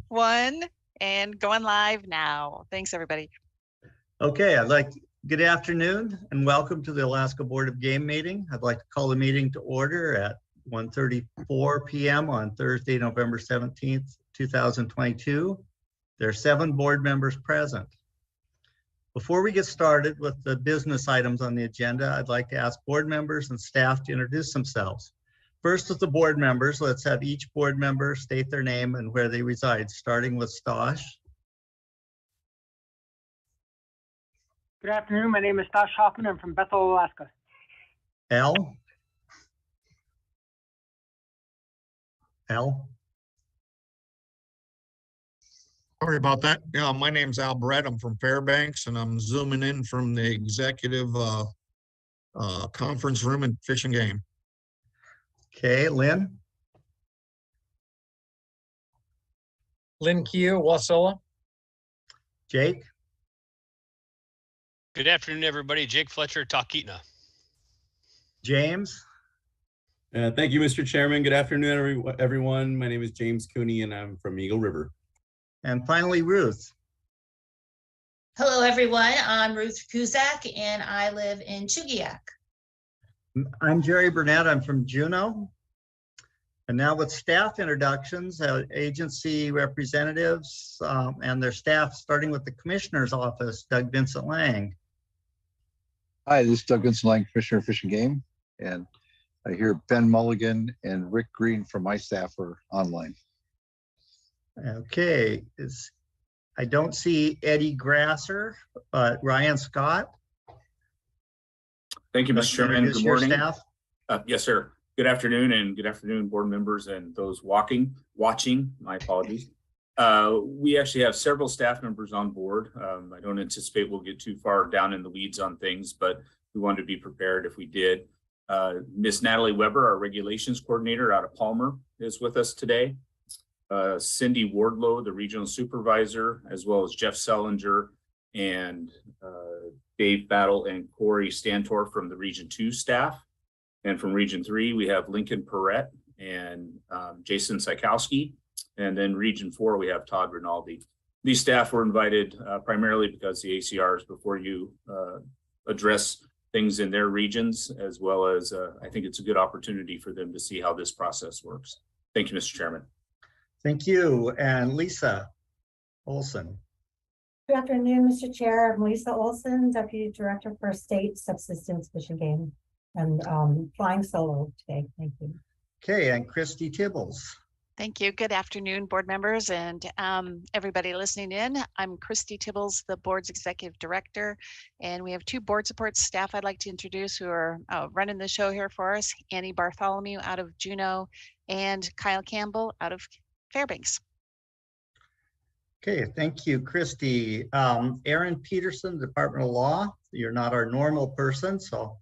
One, and going live now. Thanks, everybody. Okay, good afternoon and welcome to the Alaska Board of Game meeting. I'd like to call the meeting to order at 1:34 p.m. on Thursday, November 17th, 2022. There are 7 board members present. Before we get started with the business items on the agenda, I'd like to ask board members and staff to introduce themselves. First, with the board members, let's have each board member state their name and where they reside, starting with Stosh. Good afternoon. My name is Stosh Hoffman. I'm from Bethel, Alaska. Al? Sorry about that. Yeah, my name's Al Brett. I'm from Fairbanks, and I'm zooming in from the executive conference room in Fish and Game. Okay, Lynn? Lynn Keo, Wasilla. Jake? Good afternoon, everybody. Jake Fletcher, Talkeetna. James? Thank you, Mr. Chairman. Good afternoon, everyone. My name is James Cooney, and I'm from Eagle River. And finally, Ruth. Hello, everyone. I'm Ruth Kuzak, and I live in Chugiak. I'm Jerry Burnett. I'm from Juneau. And now with staff introductions, agency representatives and their staff, starting with the Commissioner's Office, Doug Vincent Lang. Hi, this is Doug Vincent Lang, Commissioner of Fish and Game. And I hear Ben Mulligan and Rick Green from my staff are online. Okay, I don't see Eddie Grasser, but Ryan Scott. Thank you, Mr. Chairman. Good morning. Staff. Yes, sir. Good afternoon, and good afternoon, board members and those watching. My apologies. We actually have several staff members on board. I don't anticipate we'll get too far down in the weeds on things, but we wanted to be prepared if we did. Miss Natalie Weber, our regulations coordinator out of Palmer, is with us today. Cindy Wardlow, the regional supervisor, as well as Jeff Sellinger and Dave Battle and Corey Stantor from the Region 2 staff. And from Region 3, we have Lincoln Perrette and Jason Sikowski. And then Region 4, we have Todd Rinaldi. These staff were invited primarily because the ACRs, before you address things in their regions, as well as I think it's a good opportunity for them to see how this process works. Thank you, Mr. Chairman. Thank you. And Lisa Olson. Good afternoon, Mr. Chair. I'm Lisa Olson, Deputy Director for State Subsistence Fish and Game, and flying solo today. Thank you. Okay, and Christy Tibbles. Thank you. Good afternoon, board members and everybody listening in. I'm Christy Tibbles, the board's executive director, and we have 2 board support staff I'd like to introduce who are running the show here for us. Annie Bartholomew out of Juneau and Kyle Campbell out of Fairbanks. Okay, thank you, Christy. Aaron Peterson, Department of Law. You're not our normal person, so.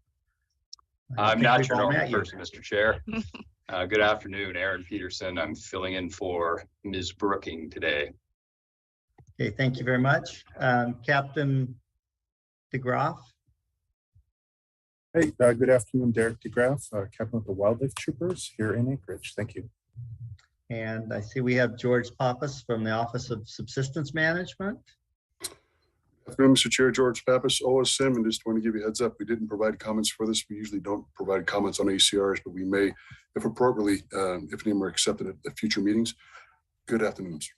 I'm not your normal person, Mr. Chair. Good afternoon, Aaron Peterson. I'm filling in for Ms. Brooking today. Okay, thank you very much. Captain DeGraff. Hey, good afternoon, Derek DeGraff, Captain of the Wildlife Troopers here in Anchorage. Thank you. And I see we have George Pappas from the Office of Subsistence Management. Afternoon, Mr. Chair, George Pappas, OSM, and just want to give you a heads up. We didn't provide comments for this. We usually don't provide comments on ACRs, but we may, if appropriately, if any are accepted at future meetings. Good afternoon, sir.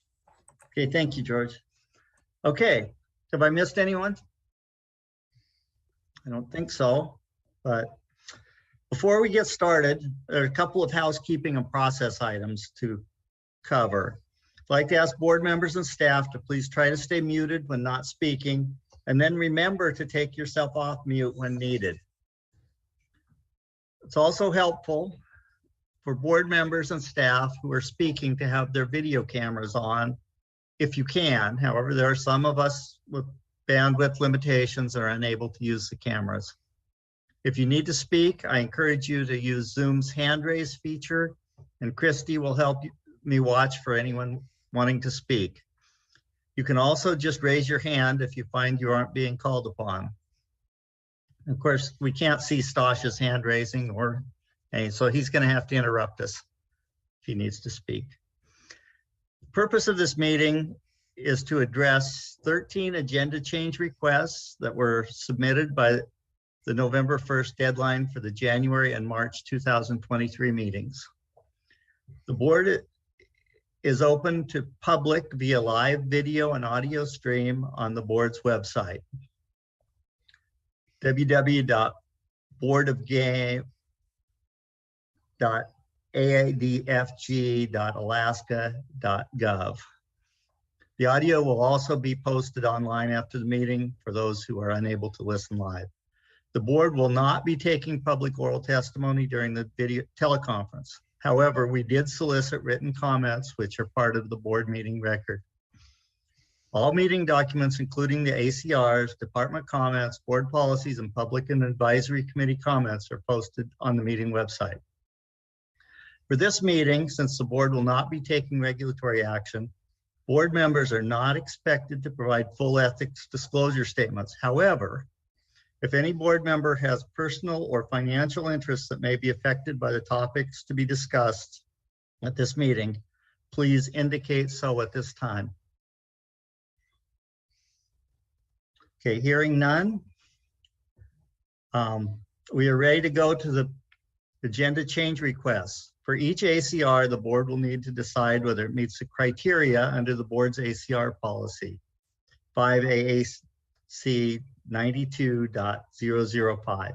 Okay, thank you, George. Okay, have I missed anyone? I don't think so, but before we get started, there are a couple of housekeeping and process items to cover. I'd like to ask board members and staff to please try to stay muted when not speaking, and then remember to take yourself off mute when needed. It's also helpful for board members and staff who are speaking to have their video cameras on if you can. However, there are some of us with bandwidth limitations that are unable to use the cameras. If you need to speak, I encourage you to use Zoom's hand raise feature, and Christy will help me watch for anyone wanting to speak. You can also just raise your hand if you find you aren't being called upon. Of course, we can't see Stosh's hand raising, so he's going to have to interrupt us if he needs to speak. purpose of this meeting is to address 13 agenda change requests that were submitted by the November 1st deadline for the January and March 2023 meetings. The board is open to public via live video and audio stream on the board's website, www.boardofgame.aadfg.alaska.gov. The audio will also be posted online after the meeting for those who are unable to listen live. The board will not be taking public oral testimony during the video teleconference. However, we did solicit written comments, which are part of the board meeting record. All meeting documents, including the ACRs, department comments, board policies, and public and advisory committee comments are posted on the meeting website. For this meeting, since the board will not be taking regulatory action, board members are not expected to provide full ethics disclosure statements. However, if any board member has personal or financial interests that may be affected by the topics to be discussed at this meeting, please indicate so at this time. Okay, hearing none. We are ready to go to the agenda change requests. For each ACR, the board will need to decide whether it meets the criteria under the board's ACR policy, 5 AAC 92.005.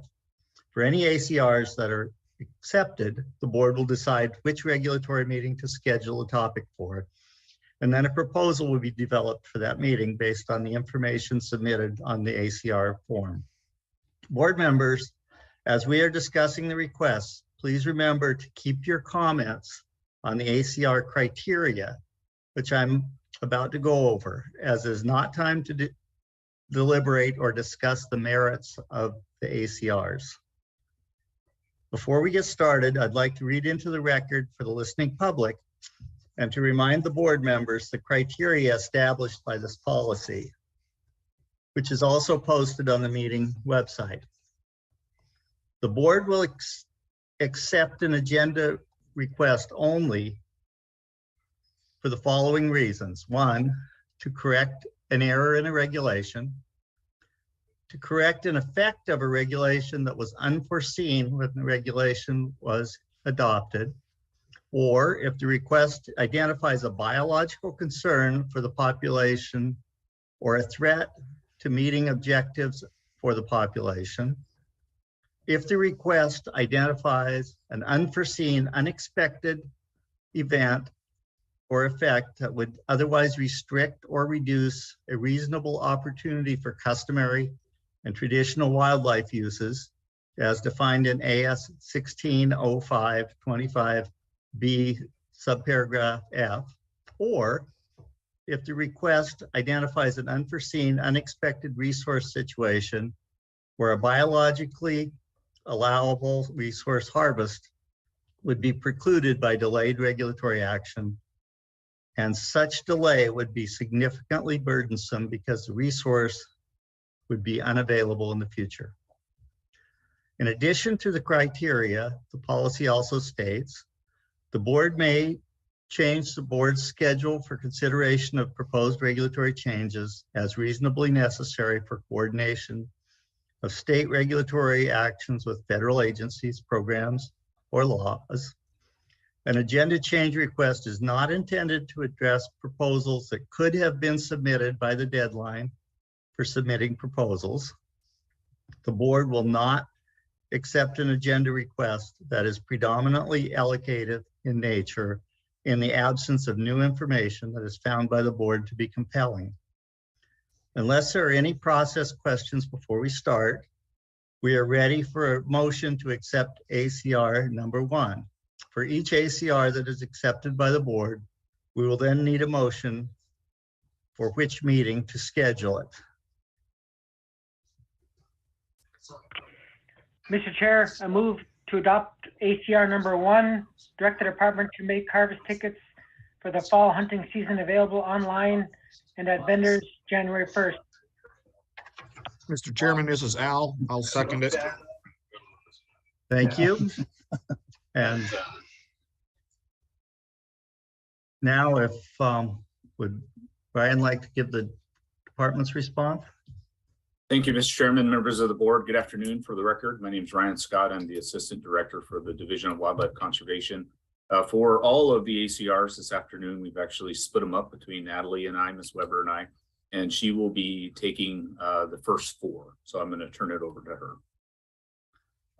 For any ACRs that are accepted, the board will decide which regulatory meeting to schedule a topic for, and then a proposal will be developed for that meeting based on the information submitted on the ACR form. Board members, as we are discussing the requests, please remember to keep your comments on the ACR criteria, which I'm about to go over, as is not time to deliberate or discuss the merits of the ACRs. Before we get started, I'd like to read into the record for the listening public and to remind the board members the criteria established by this policy, which is also posted on the meeting website. The board will accept an agenda request only for the following reasons. 1, to correct an error in a regulation, to correct an effect of a regulation that was unforeseen when the regulation was adopted, or if the request identifies a biological concern for the population or a threat to meeting objectives for the population, if the request identifies an unforeseen, unexpected event or effect that would otherwise restrict or reduce a reasonable opportunity for customary and traditional wildlife uses as defined in AS 1605-25B subparagraph F, or if the request identifies an unforeseen, unexpected resource situation where a biologically allowable resource harvest would be precluded by delayed regulatory action, and such delay would be significantly burdensome because the resource would be unavailable in the future. In addition to the criteria, the policy also states the board may change the board's schedule for consideration of proposed regulatory changes as reasonably necessary for coordination of state regulatory actions with federal agencies, programs, or laws. An agenda change request is not intended to address proposals that could have been submitted by the deadline for submitting proposals. The board will not accept an agenda request that is predominantly allocative in nature in the absence of new information that is found by the board to be compelling. Unless there are any process questions before we start, we are ready for a motion to accept ACR number 1. For each ACR that is accepted by the board, we will then need a motion for which meeting to schedule it. Mr. Chair, I move to adopt ACR number 1, direct the department to make harvest tickets for the fall hunting season available online and at vendors January 1st. Mr. Chairman, this is Al. I'll second it. Thank you. And Now, if would Brian like to give the department's response? Thank you, Mr. Chairman, members of the board. Good afternoon. For the record, my name is Ryan Scott. I'm the Assistant Director for the Division of Wildlife Conservation. For all of the ACRs this afternoon, we've actually split them up between Natalie and I, Ms. Weber and I, and she will be taking the first 4. So I'm going to turn it over to her.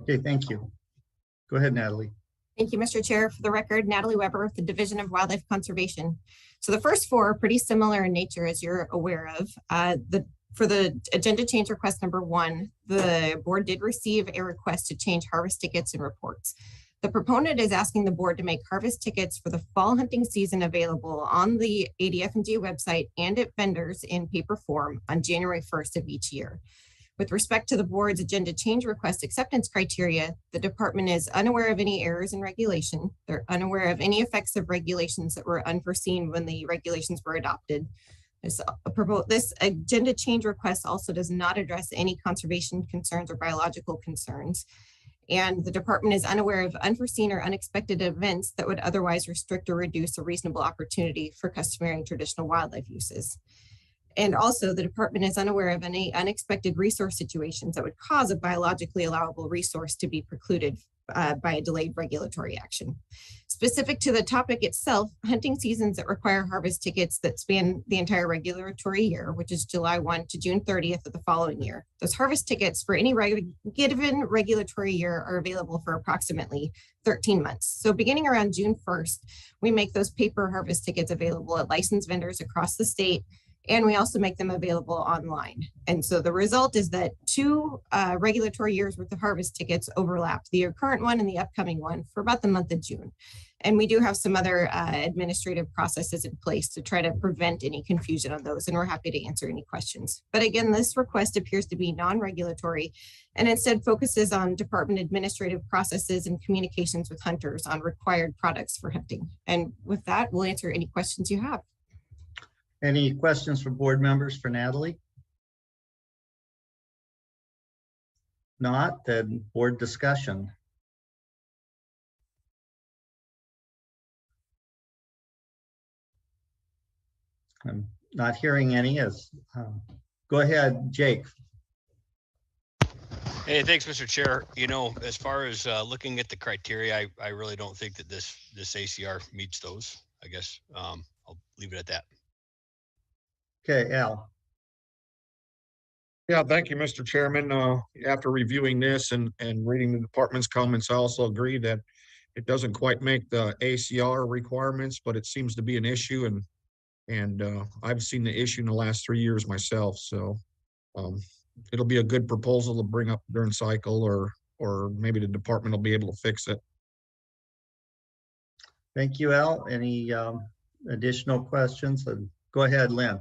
Okay, thank you. Go ahead, Natalie. Thank you, Mr. Chair. For the record, Natalie Weber with the Division of Wildlife Conservation. So the first 4 are pretty similar in nature, as you're aware of. For the agenda change request number 1, the board did receive a request to change harvest tickets and reports. The proponent is asking the board to make harvest tickets for the fall hunting season available on the ADF&G website and at vendors in paper form on January 1st of each year. With respect to the board's agenda change request acceptance criteria, the department is unaware of any errors in regulation. They're unaware of any effects of regulations that were unforeseen when the regulations were adopted. This agenda change request also does not address any conservation concerns or biological concerns. And the department is unaware of unforeseen or unexpected events that would otherwise restrict or reduce a reasonable opportunity for customary and traditional wildlife uses. And also, the department is unaware of any unexpected resource situations that would cause a biologically allowable resource to be precluded by a delayed regulatory action. Specific to the topic itself, hunting seasons that require harvest tickets that span the entire regulatory year, which is July 1 to June 30th of the following year. Those harvest tickets for any given regulatory year are available for approximately 13 months. So beginning around June 1st, we make those paper harvest tickets available at licensed vendors across the state, and we also make them available online. And so the result is that 2 regulatory years worth of harvest tickets overlap, the current one and the upcoming one, for about the month of June. And we do have some other administrative processes in place to try to prevent any confusion on those, and we're happy to answer any questions. But again, this request appears to be non-regulatory and instead focuses on department administrative processes and communications with hunters on required products for hunting. And with that, we'll answer any questions you have. Any questions from board members for Natalie? Not, then board discussion. I'm not hearing any. Go ahead, Jake. Hey, thanks, Mr. Chair. You know, as far as looking at the criteria, I really don't think that this ACR meets those. I guess I'll leave it at that. Okay, Al. Yeah, thank you, Mr. Chairman. After reviewing this and reading the department's comments, I also agree that it doesn't quite make the ACR requirements, but it seems to be an issue, and I've seen the issue in the last 3 years myself. So it'll be a good proposal to bring up during cycle, or maybe the department will be able to fix it. Thank you, Al. Any additional questions? Go ahead, Lynn.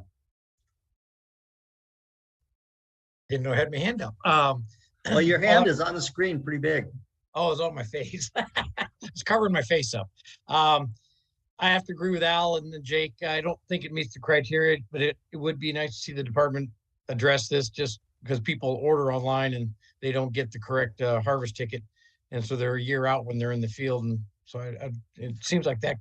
Didn't know I had my hand up. Well, your hand is on the screen pretty big. Oh, it's on my face. It's covering my face up. I have to agree with Al and Jake. I don't think it meets the criteria, but it would be nice to see the department address this, just because people order online and they don't get the correct harvest ticket. And so they're a year out when they're in the field. And so it seems like that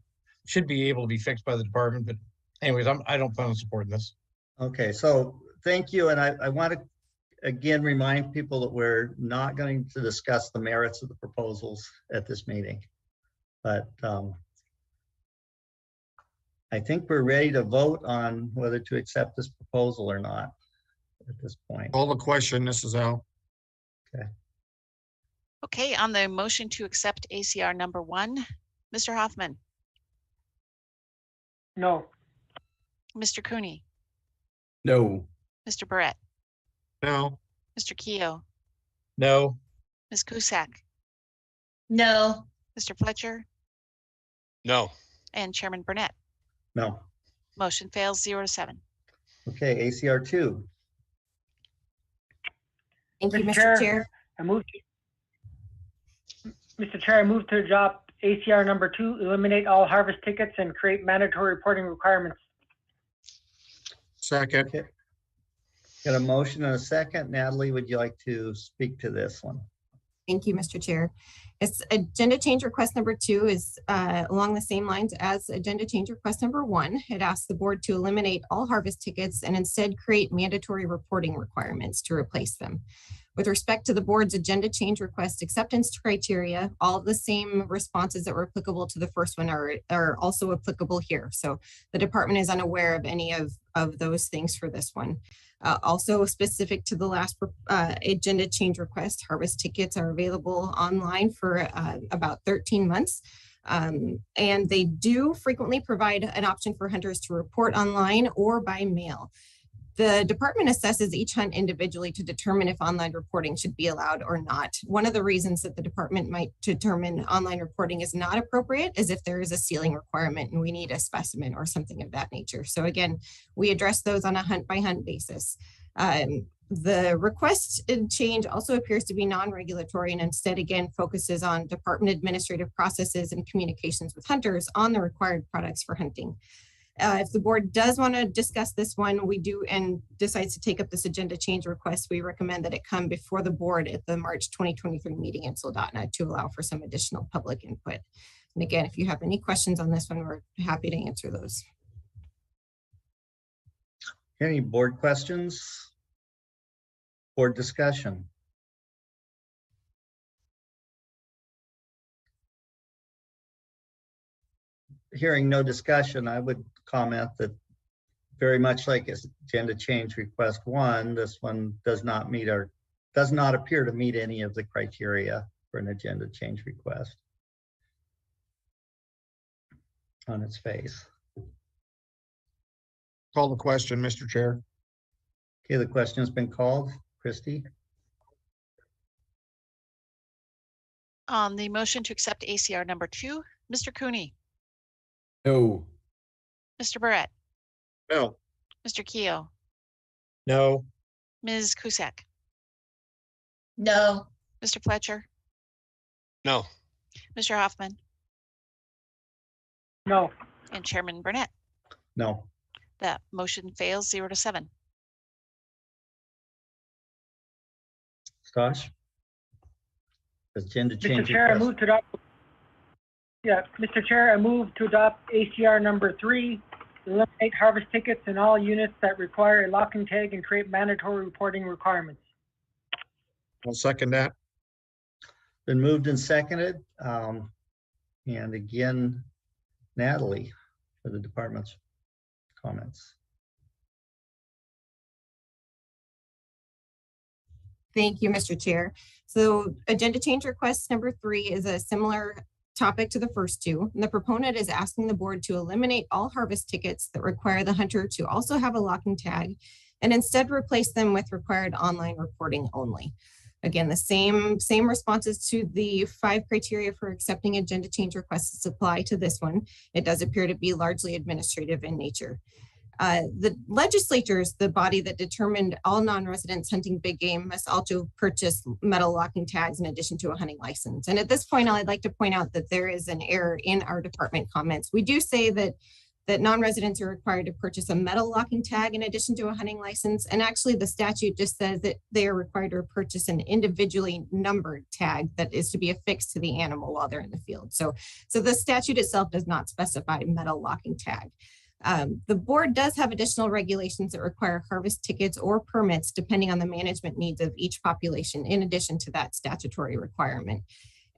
should be able to be fixed by the department. But anyways, I don't plan on supporting this. Okay, so thank you. And I want to again remind people that we're not going to discuss the merits of the proposals at this meeting. But I think we're ready to vote on whether to accept this proposal or not at this point. Call the question, this is Al. Okay. Okay, on the motion to accept ACR number 1, Mr. Hoffman. No. Mr. Cooney. No. Mr. Barrett. No. Mr. Keogh. No. Ms. Cusack. No. Mr. Fletcher. No. And Chairman Burnett. No. Motion fails 0-7. Okay, ACR 2. Thank you, Mr. Chair. Mr. Chair, I move to adopt ACR number 2, eliminate all harvest tickets and create mandatory reporting requirements. Second. Okay. Got a motion and a second. Natalie, would you like to speak to this one? Thank you, Mr. Chair. It's agenda change request number 2 is along the same lines as agenda change request number 1. It asks the board to eliminate all harvest tickets and instead create mandatory reporting requirements to replace them. With respect to the board's agenda change request acceptance criteria, all of the same responses that were applicable to the first one are also applicable here. So the department is unaware of any of those things for this one. Also specific to the last agenda change request, harvest tickets are available online for about 13 months. And they do frequently provide an option for hunters to report online or by mail. The department assesses each hunt individually to determine if online reporting should be allowed or not. One of the reasons that the department might determine online reporting is not appropriate is if there is a sealing requirement and we need a specimen or something of that nature. So again, we address those on a hunt by hunt basis. The request change also appears to be non-regulatory and instead again focuses on department administrative processes and communications with hunters on the required products for hunting. If the board does want to discuss this one, we do and decides to take up this agenda change request, we recommend that it come before the board at the March 2023 meeting in Soldotna to allow for some additional public input. And again, if you have any questions on this one, we're happy to answer those. Any board questions? Board discussion? Hearing no discussion, I would comment that very much like agenda change request 1, this one does not appear to meet any of the criteria for an agenda change request on its face. Call the question, Mr. Chair. Okay, the question has been called. Christy? On the motion to accept ACR number 2, Mr. Cooney, No. Mr. Barrett, No. Mr. Keough, No. Ms. Cusack, No. Mr. Fletcher, No. Mr. Hoffman, No. and Chairman Burnett. No. That motion fails 0-7. Stosh? Agenda change Mr. Chair, I request. move to adopt. Yeah, Mr. Chair, I move to adopt ACR number 3, eliminate harvest tickets in all units that require a locking tag and create mandatory reporting requirements. I'll second that. Been moved and seconded. And again, Natalie for the department's comments. Thank you, Mr. Chair. So agenda change request number 3 is a similar topic to the first 2. And the proponent is asking the board to eliminate all harvest tickets that require the hunter to also have a locking tag and instead replace them with required online reporting only. Again, the same responses to the 5 criteria for accepting agenda change requests apply to this one. It does appear to be largely administrative in nature. The legislature is the body that determined all non-residents hunting big game must also purchase metal locking tags in addition to a hunting license. And at this point, I'd like to point out that there is an error in our department comments. We do say that non-residents are required to purchase a metal locking tag in addition to a hunting license. And actually the statute just says that they are required to purchase an individually numbered tag that is to be affixed to the animal while they're in the field. So the statute itself does not specify metal locking tag. The board does have additional regulations that require harvest tickets or permits depending on the management needs of each population in addition to that statutory requirement.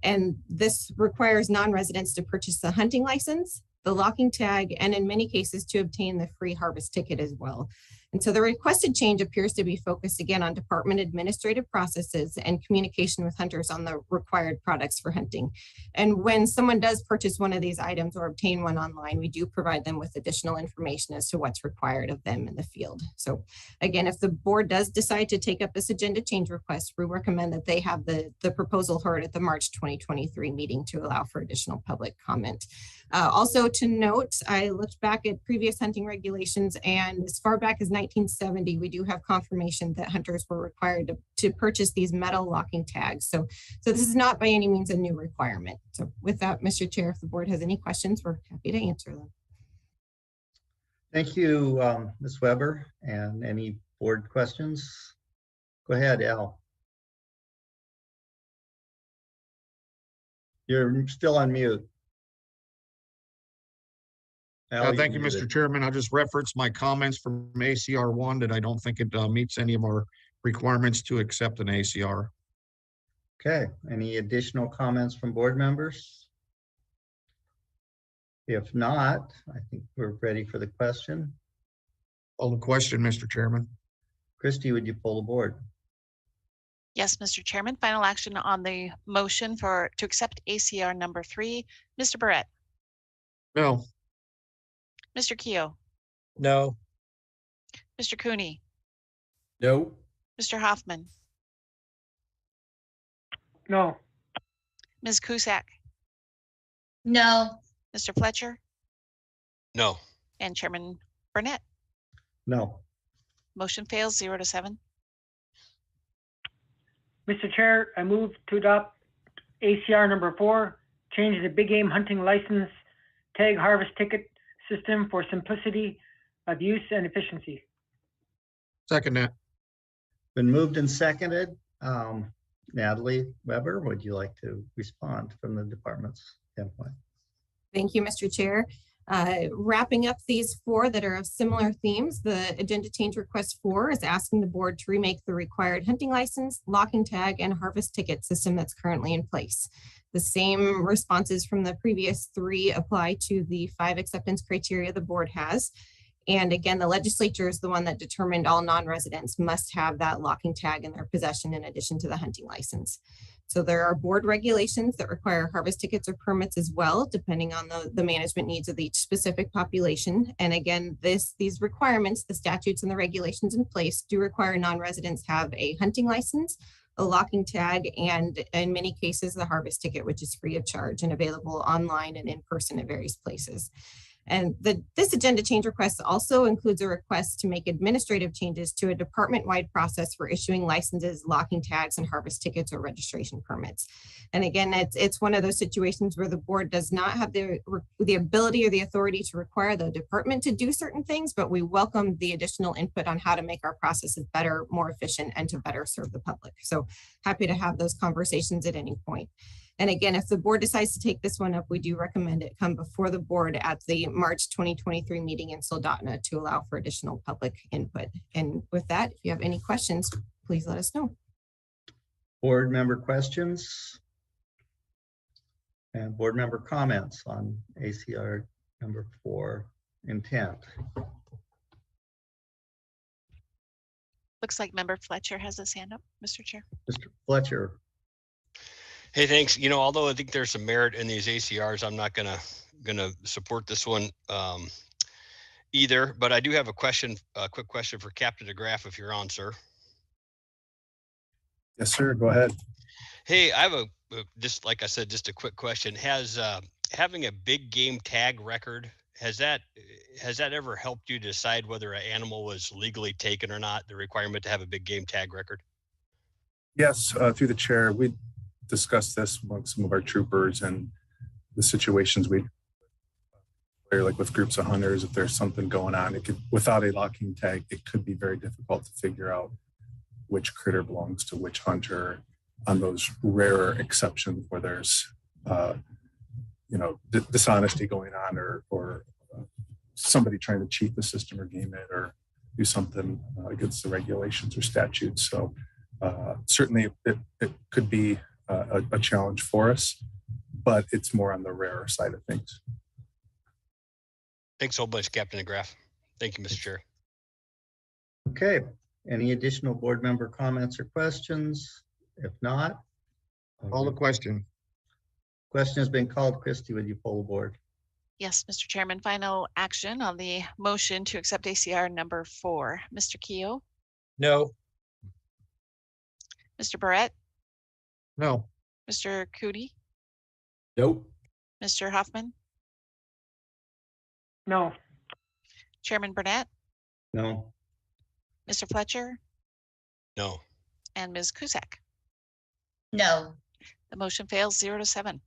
And this requires non-residents to purchase the hunting license, the locking tag, and in many cases to obtain the free harvest ticket as well. And so the requested change appears to be focused again on department administrative processes and communication with hunters on the required products for hunting. And when someone does purchase one of these items or obtain one online, we do provide them with additional information as to what's required of them in the field. So again, if the board does decide to take up this agenda change request, we recommend that they have the proposal heard at the March 2023 meeting to allow for additional public comment. Also to note, I looked back at previous hunting regulations, and as far back as 1970, we do have confirmation that hunters were required to purchase these metal locking tags. So this is not by any means a new requirement. So with that, Mr. Chair, if the board has any questions, we're happy to answer them. Thank you, Ms. Weber. And any board questions? Go ahead, Al. You're still on mute. Al, Thank you, you're Mr. muted. Chairman. I'll just reference my comments from ACR 1 that I don't think it meets any of our requirements to accept an ACR. Okay, any additional comments from board members? If not, I think we're ready for the question. Call the question, Mr. Chairman. Christie, would you pull the board? Yes, Mr. Chairman. Final action on the motion to accept ACR number 3. Mr. Barrett, No. Mr. Keough, No. Mr. Cooney, No. Mr. Hoffman, No. Ms. Cusack, No. Mr. Fletcher, No. and Chairman Burnett. No. Motion fails 0-7. Mr. Chair, I move to adopt ACR number 4, change the big game hunting license tag harvest ticket system for simplicity of use and efficiency. Second that. Been moved and seconded. Natalie Weber, would you like to respond from the department's standpoint? Thank you, Mr. Chair. Wrapping up these 4 that are of similar themes, the agenda change request 4 is asking the board to remake the required hunting license, locking tag, and harvest ticket system that's currently in place. The same responses from the previous 3 apply to the 5 acceptance criteria the board has. And again, the legislature is the one that determined all non-residents must have that locking tag in their possession in addition to the hunting license. So there are board regulations that require harvest tickets or permits as well, depending on the management needs of each specific population. And again, these requirements, the statutes and the regulations in place do require non-residents have a hunting license, a locking tag, and in many cases, the harvest ticket, which is free of charge and available online and in person at various places. And this agenda change request also includes a request to make administrative changes to a department-wide process for issuing licenses, locking tags, and harvest tickets or registration permits. And again, it's one of those situations where the board does not have the ability or the authority to require the department to do certain things, but we welcome the additional input on how to make our processes better, more efficient, and to better serve the public. So happy to have those conversations at any point. And again, if the board decides to take this one up, we do recommend it come before the board at the March 2023 meeting in Soldotna to allow for additional public input. And with that, if you have any questions, please let us know. Board member questions? And board member comments on ACR number 4 intent? Looks like member Fletcher has his hand up, Mr. Chair. Mr. Fletcher. Hey, thanks. You know, although I think there's some merit in these ACRs, I'm not gonna support this one either. But I do have a quick question for Captain DeGraff, if you're on, sir. Yes, sir. Go ahead. Hey, I have just like I said, just a quick question. Has having a big game tag record, has that ever helped you decide whether an animal was legally taken or not? The requirement to have a big game tag record. Yes, through the chair, we discussed this among some of our troopers and the situations where, like with groups of hunters, if there's something going on, it could, without a locking tag, it could be very difficult to figure out which critter belongs to which hunter on those rarer exceptions where there's dishonesty going on or somebody trying to cheat the system or game it or do something against the regulations or statutes. So certainly it could be a challenge for us, but it's more on the rarer side of things. Thanks so much, Captain DeGraff. Thank you, Mr. Chair. Okay, any additional board member comments or questions? If not, Call the question. Question has been called. Christie, would you poll the board? Yes, Mr. Chairman, final action on the motion to accept ACR number 4. Mr. Keough, No. Mr. Barrett, No. Mr. Cooney, Nope. Mr. Hoffman, No. Chairman Burnett, No. Mr. Fletcher, No. and Ms. Cusack. No. The motion fails 0-7.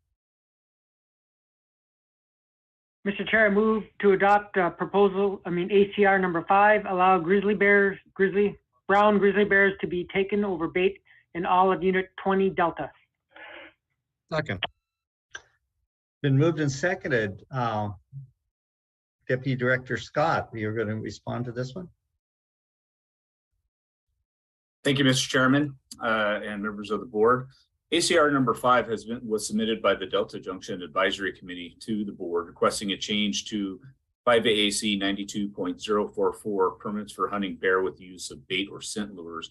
Mr. Chair, I move to adopt ACR number 5, allow brown grizzly bears to be taken over bait in all of Unit 20 Delta. Second. Been moved and seconded. Deputy Director Scott, you're going to respond to this one? Thank you, Mr. Chairman, and members of the board. ACR number 5 was submitted by the Delta Junction Advisory Committee to the board, requesting a change to 5 AAC 92.044 permits for hunting bear with the use of bait or scent lures.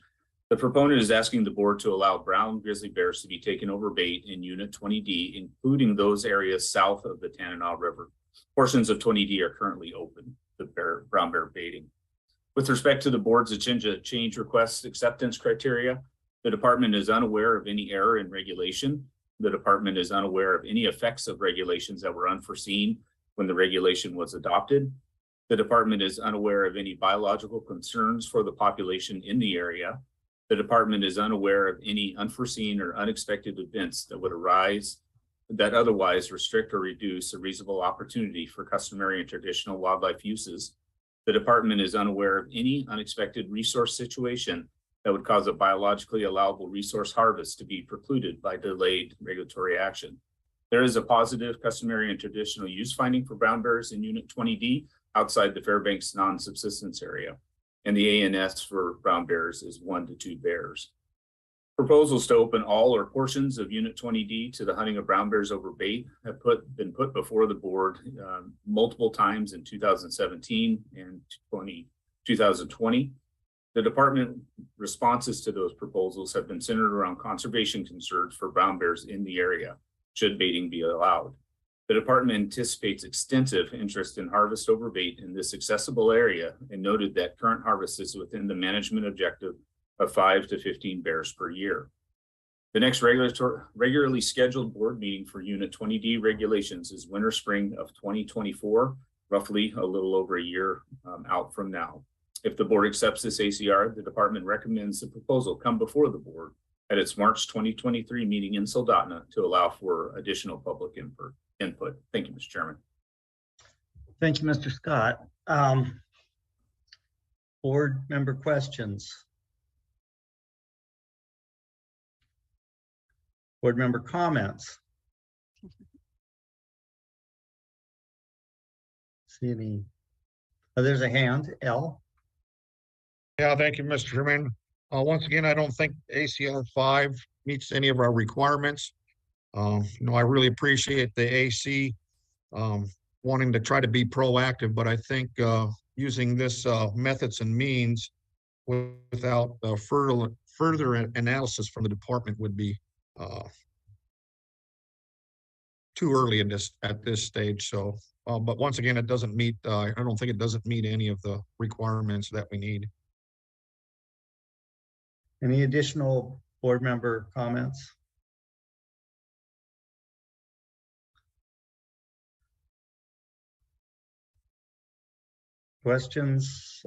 The proponent is asking the board to allow brown grizzly bears to be taken over bait in Unit 20D, including those areas south of the Tanana River. Portions of 20D are currently open to brown bear baiting. With respect to the board's agenda change request acceptance criteria, the department is unaware of any error in regulation. The department is unaware of any effects of regulations that were unforeseen when the regulation was adopted. The department is unaware of any biological concerns for the population in the area. The department is unaware of any unforeseen or unexpected events that would arise that otherwise restrict or reduce a reasonable opportunity for customary and traditional wildlife uses. The department is unaware of any unexpected resource situation that would cause a biologically allowable resource harvest to be precluded by delayed regulatory action. There is a positive customary and traditional use finding for brown bears in Unit 20D outside the Fairbanks non-subsistence area, and the ANS for brown bears is 1 to 2 bears. Proposals to open all or portions of Unit 20D to the hunting of brown bears over bait have been put before the board multiple times in 2017 and 2020. The department responses to those proposals have been centered around conservation concerns for brown bears in the area, should baiting be allowed. The department anticipates extensive interest in harvest over bait in this accessible area and noted that current harvest is within the management objective of 5 to 15 bears per year. The next regularly scheduled board meeting for Unit 20D regulations is winter spring of 2024, roughly a little over a year out from now. If the board accepts this ACR, the department recommends the proposal come before the board at its March 2023 meeting in Soldotna to allow for additional public input. Thank you, Mr. Chairman. Thank you, Mr. Scott. Board member questions. Board member comments. See any? Oh, there's a hand, L. Yeah, thank you, Mr. Chairman. Once again, I don't think ACR 5 meets any of our requirements. I really appreciate the AC wanting to try to be proactive, but I think using this methods and means without further analysis from the department would be too early at this stage. So, but once again, it doesn't meet. I don't think it doesn't meet any of the requirements that we need. Any additional board member comments? Questions?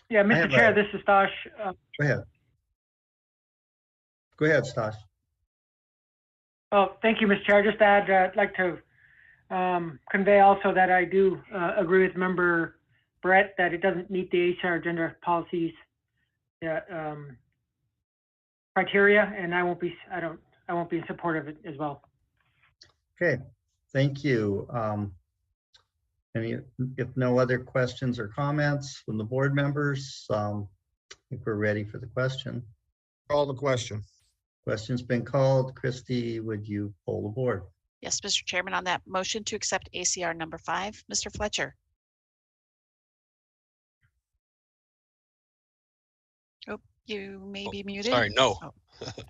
Yeah, Mr. Chair, this is Stosh. Go ahead. Go ahead, Stosh. Oh, thank you, Mr. Chair. Just to add, I'd like to convey also that I do agree with Member Brett that it doesn't meet the ACR gender policies criteria, and I won't be in support of it as well. Okay, thank you. If no other questions or comments from the board members, I think we're ready for the question. Call the question. Question's been called. Christy, would you poll the board? Yes, Mr. Chairman, on that motion to accept ACR number 5, Mr. Fletcher. Oh, you may be muted. Sorry, no. Oh, okay.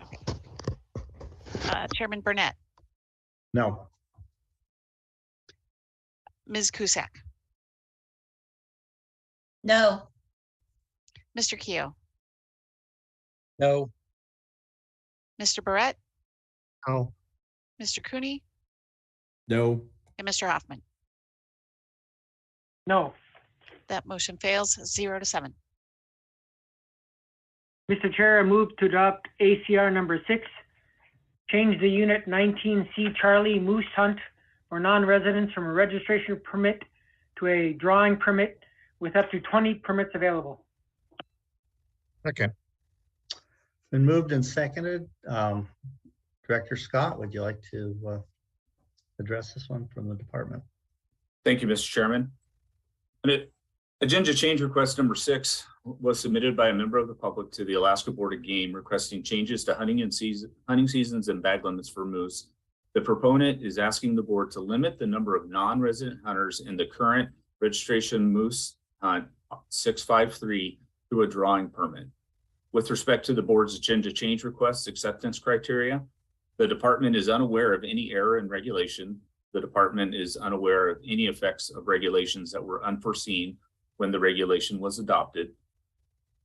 Chairman Burnett. No. Ms. Cusack. No. Mr. Keogh. No. Mr. Barrett. No. Mr. Cooney. No. And Mr. Hoffman. No. That motion fails 0-7. Mr. Chair, I move to adopt ACR number 6, change the Unit 19C Charlie moose hunt for non-residents from a registration permit to a drawing permit with up to 20 permits available. Okay. Been moved and seconded. Director Scott, would you like to address this one from the department? Thank you, Mr. Chairman. Agenda change request number 6 was submitted by a member of the public to the Alaska Board of Game requesting changes to hunting seasons and bag limits for moose. The proponent is asking the board to limit the number of non-resident hunters in the current registration moose hunt 653 through a drawing permit. With respect to the board's agenda change request acceptance criteria, the department is unaware of any error in regulation. The department is unaware of any effects of regulations that were unforeseen when the regulation was adopted.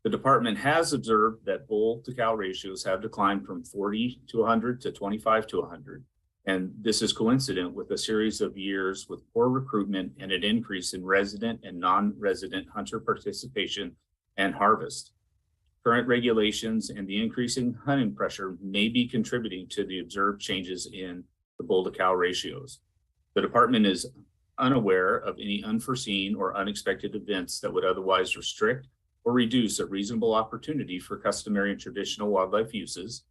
The department has observed that bull to cow ratios have declined from 40 to 100 to 25 to 100. And this is coincident with a series of years with poor recruitment and an increase in resident and non-resident hunter participation and harvest. Current regulations and the increasing hunting pressure may be contributing to the observed changes in the bull to cow ratios. The department is unaware of any unforeseen or unexpected events that would otherwise restrict or reduce a reasonable opportunity for customary and traditional wildlife uses.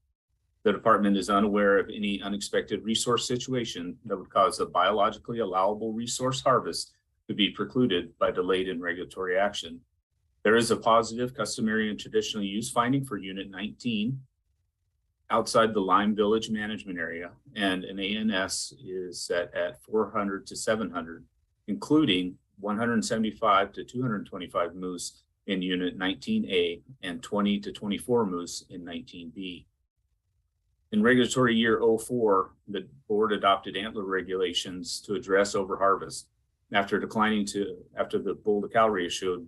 The department is unaware of any unexpected resource situation that would cause a biologically allowable resource harvest to be precluded by delayed in regulatory action. There is a positive customary and traditional use finding for Unit 19 outside the Lime Village management area, and an ANS is set at 400 to 700, including 175 to 225 moose in Unit 19A and 20 to 24 moose in 19B. In regulatory year 04, the board adopted antler regulations to address overharvest after the bull to cow ratio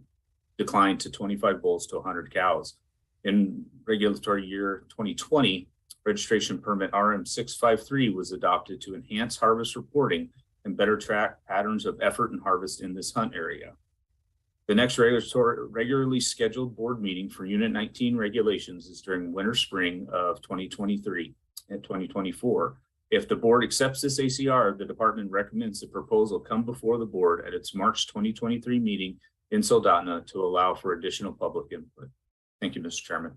declined to 25 bulls to 100 cows. In regulatory year 2020, registration permit RM 653 was adopted to enhance harvest reporting and better track patterns of effort and harvest in this hunt area. The next regularly scheduled board meeting for Unit 19 regulations is during winter spring of 2023 and 2024. If the board accepts this ACR, the department recommends the proposal come before the board at its March 2023 meeting in Soldotna to allow for additional public input. Thank you, Mr. Chairman.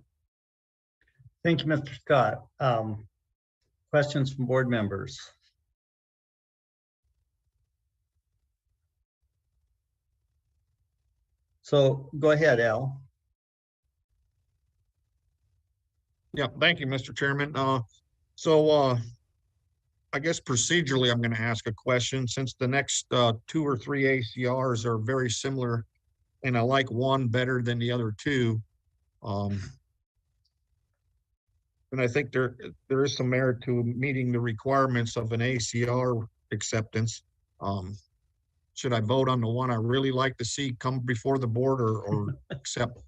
Thank you, Mr. Scott. Questions from board members? So go ahead, Al. Yeah, thank you, Mr. Chairman. I guess procedurally, I'm going to ask a question since the next 2 or 3 ACRs are very similar, and I like one better than the other two. And I think there is some merit to meeting the requirements of an ACR acceptance. Should I vote on the one I really like to see come before the board, or accept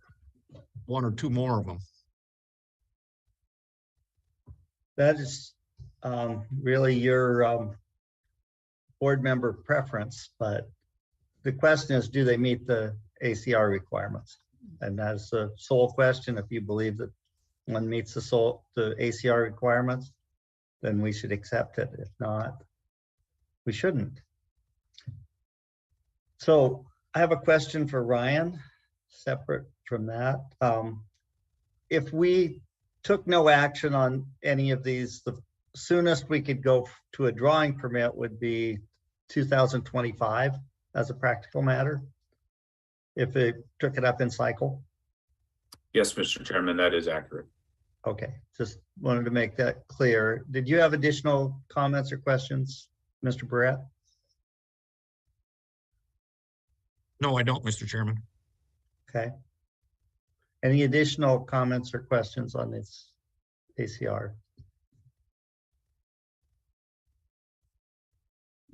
1 or 2 more of them? That is really your board member preference, but the question is, do they meet the ACR requirements? And that's the sole question. If you believe that one meets the ACR requirements, then we should accept it. If not, we shouldn't. So I have a question for Ryan, separate from that. If we took no action on any of these, the soonest we could go to a drawing permit would be 2025 as a practical matter, if it took it up in cycle. Yes, Mr. Chairman, that is accurate. Okay, just wanted to make that clear. Did you have additional comments or questions, Mr. Barrett? No, I don't, Mr. Chairman. Okay. Any additional comments or questions on this ACR?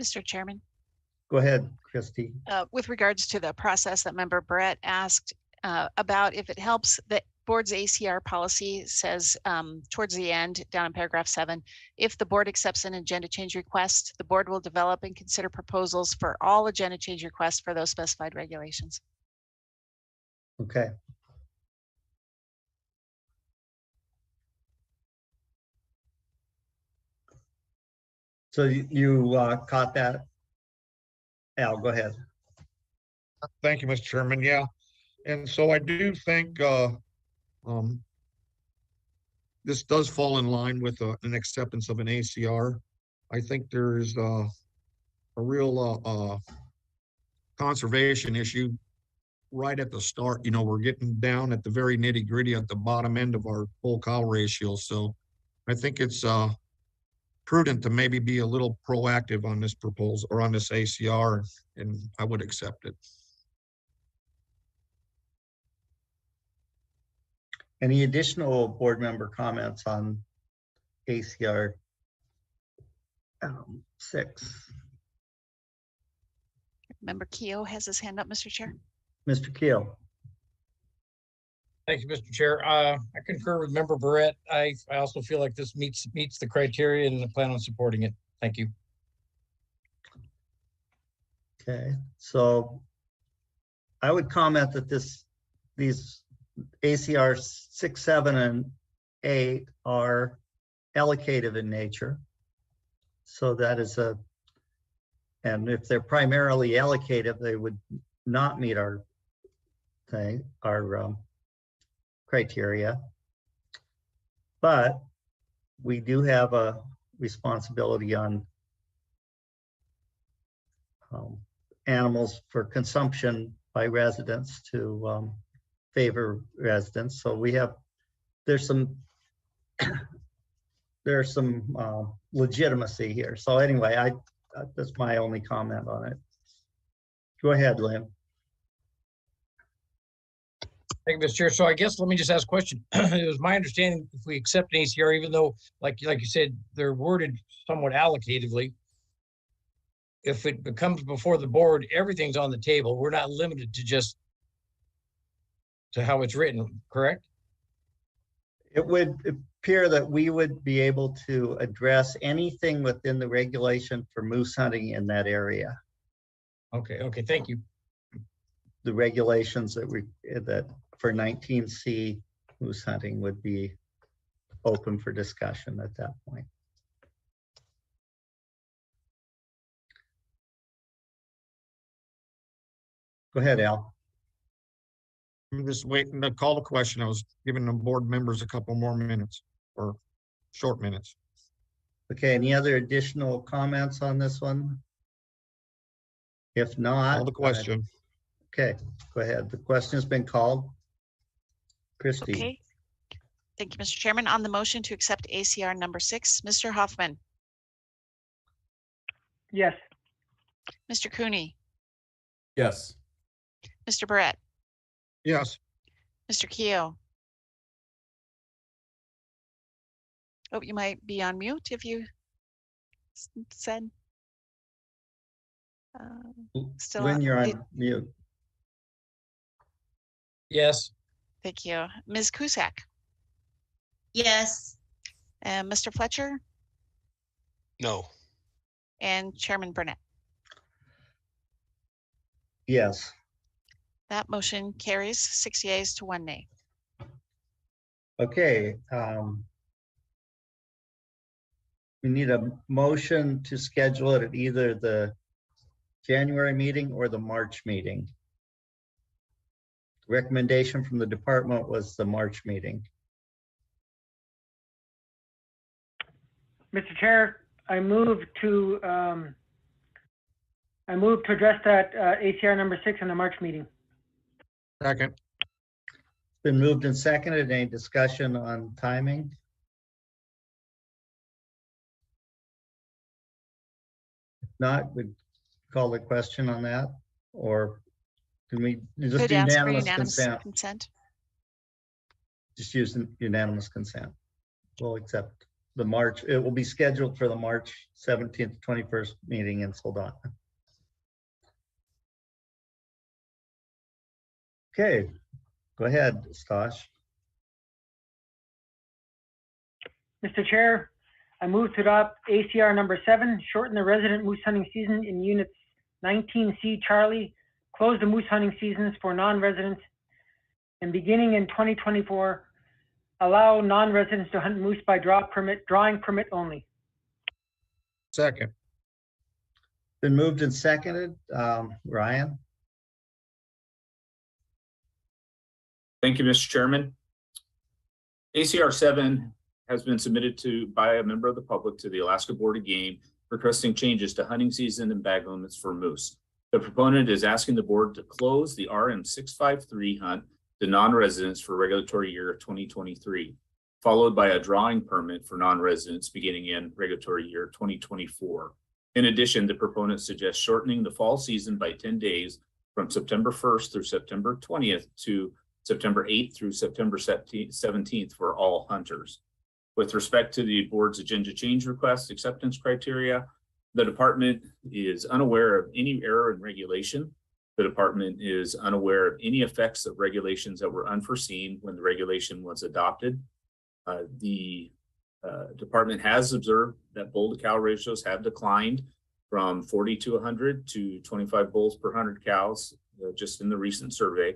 Mr. Chairman. Go ahead, Christy. With regards to the process that member Brett asked about, if it helps, the board's ACR policy says towards the end, down in paragraph 7, if the board accepts an agenda change request, the board will develop and consider proposals for all agenda change requests for those specified regulations. Okay. So you caught that? Al, go ahead. Thank you, Mr. Chairman. Yeah, and so I do think this does fall in line with an acceptance of an ACR. I think there's a real conservation issue right at the start. You know, we're getting down at the very nitty gritty at the bottom end of our bull cow ratio. So I think it's prudent to maybe be a little proactive on this proposal or on this ACR, and I would accept it. Any additional board member comments on ACR 6? Member Keogh has his hand up, Mr. Chair. Mr. Keogh. Thank you, Mr. Chair. I concur with Member Barrett. I also feel like this meets the criteria and I plan on supporting it. Thank you. Okay, so I would comment that these ACR 6, 7, and 8 are allocative in nature. So that is and if they're primarily allocative, they would not meet our criteria. But we do have a responsibility on animals for consumption by residents to favor residents. So there's some legitimacy here. So anyway, that's my only comment on it. Go ahead, Lynn. Thank you, Mr. Chair. So I guess let me just ask a question. It was my understanding if we accept an ACR, even though, like you said, they're worded somewhat allocatively, if it becomes before the board, everything's on the table. We're not limited to how it's written, correct? It would appear that we would be able to address anything within the regulation for moose hunting in that area. Okay, thank you. The regulations that for 19C moose hunting would be open for discussion at that point. Go ahead, Al. I'm just waiting to call the question. I was giving the board members a couple more minutes or short minutes. Okay, any other additional comments on this one? If not, Call the question. Okay, go ahead. The question has been called. Christie. Okay. Thank you, Mr. Chairman. On the motion to accept ACR number 6, Mr. Hoffman. Yes. Mr. Cooney. Yes. Mr. Barrett. Yes. Mr. Keogh. Oh, you might be on mute if you said. Still Lynn, on, you're on mute. Yes. Thank you. Ms. Cusack. Yes. And Mr. Fletcher. No. And Chairman Burnett. Yes. That motion carries 6 yeas to 1 nay. Okay. We need a motion to schedule it at either the January meeting or the March meeting. The recommendation from the department was the March meeting. Mr. Chair, I move to address that ACR number 6 in the March meeting. Second. It's been moved and seconded. Any discussion on timing? If not, we'd call the question on that, or can we just Could ask for unanimous unanimous consent? Just use unanimous consent. We'll accept the March. It will be scheduled for the March 17th to 21st meeting in Soldotna. Okay, go ahead, Stosh. Mr. Chair, I move to adopt ACR number 7, shorten the resident moose hunting season in units 19C Charlie, close the moose hunting seasons for non-residents, and beginning in 2024, allow non-residents to hunt moose by drawing permit only. Second. Been moved and seconded. Ryan? Thank you, Mr. Chairman. ACR 7 has been submitted by a member of the public to the Alaska Board of Game requesting changes to hunting season and bag limits for moose. The proponent is asking the board to close the RM 653 hunt to non-residents for regulatory year 2023, followed by a drawing permit for non-residents beginning in regulatory year 2024. In addition, the proponent suggests shortening the fall season by 10 days from September 1st through September 20th to September 8th through September 17th for all hunters. With respect to the board's agenda change request acceptance criteria, the department is unaware of any error in regulation. The department is unaware of any effects of regulations that were unforeseen when the regulation was adopted. The department has observed that bull to cow ratios have declined from 40 to 100 to 25 bulls per 100 cows just in the recent survey.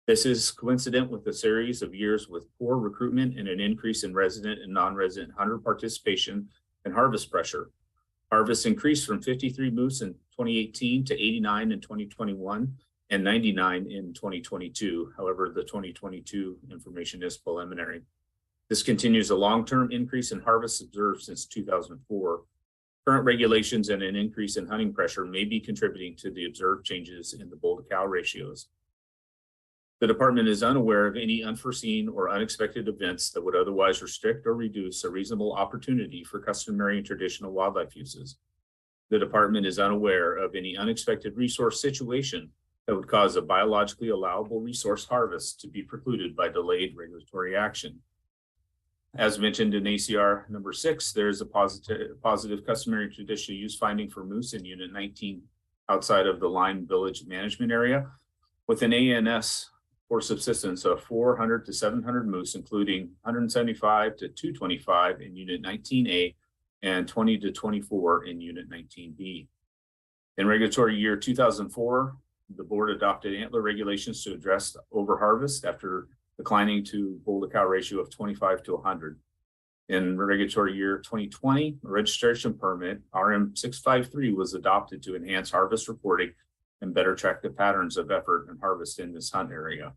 This is coincident with a series of years with poor recruitment and an increase in resident and non-resident hunter participation and harvest pressure. Harvests increased from 53 moose in 2018 to 89 in 2021 and 99 in 2022. However, the 2022 information is preliminary. This continues a long-term increase in harvests observed since 2004. Current regulations and an increase in hunting pressure may be contributing to the observed changes in the bull to cow ratios. The department is unaware of any unforeseen or unexpected events that would otherwise restrict or reduce a reasonable opportunity for customary and traditional wildlife uses. The department is unaware of any unexpected resource situation that would cause a biologically allowable resource harvest to be precluded by delayed regulatory action. As mentioned in ACR number 6, there is a positive customary traditional use finding for moose in Unit 19 outside of the Lime Village Management Area, with an ANS for subsistence of 400 to 700 moose, including 175 to 225 in Unit 19A and 20 to 24 in Unit 19B. In regulatory year 2004, the board adopted antler regulations to address overharvest after declining to bull to cow ratio of 25 to 100. In regulatory year 2020, a registration permit, RM 653, was adopted to enhance harvest reporting and better track the patterns of effort and harvest in this hunt area.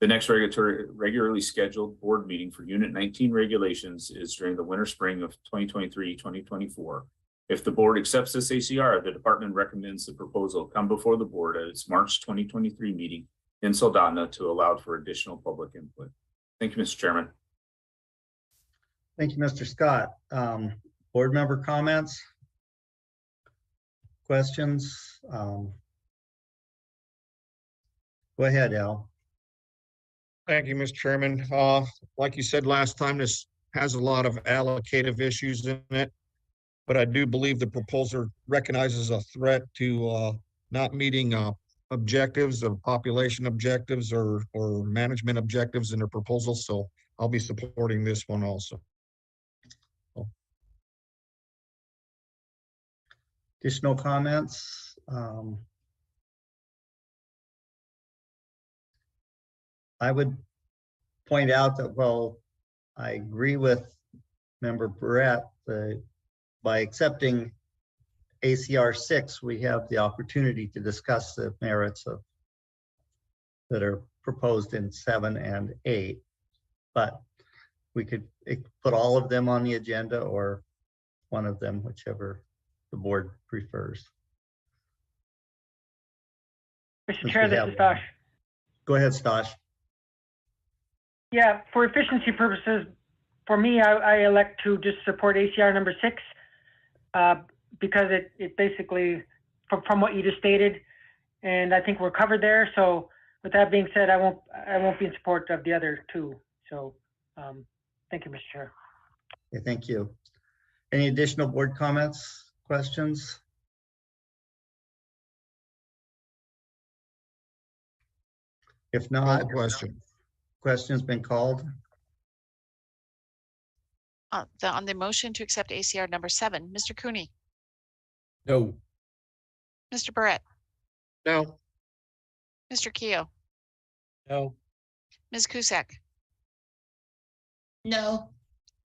The next regularly scheduled board meeting for Unit 19 regulations is during the winter spring of 2023-2024. If the board accepts this ACR, the department recommends the proposal come before the board at its March 2023 meeting in Soldotna to allow for additional public input. Thank you, Mr. Chairman. Thank you, Mr. Scott. Board member comments? Questions? Go ahead, Al. Thank you, Mr. Chairman. Like you said last time, this has a lot of allocative issues in it, but I do believe the proposal recognizes a threat to not meeting objectives of population objectives or management objectives in their proposal. So I'll be supporting this one also. Additional comments? I would point out that, well, I agree with Member Barrett, by accepting ACR 6, we have the opportunity to discuss the merits of that are proposed in 7 and 8, but we could put all of them on the agenda or one of them, whichever the board prefers. Mr. Chair, this is Stosh. Go ahead, Stosh. Yeah, for efficiency purposes, for me, I elect to just support ACR number 6 because it basically, from what you just stated, and I think we're covered there. So with that being said, I won't be in support of the other two. So thank you, Mr. Chair. Okay, thank you. Any additional board comments, questions? If not, question's been called. On the motion to accept ACR number 7, Mr. Cooney. No. Mr. Barrett. No. Mr. Keogh. No. Ms. Cusack. No.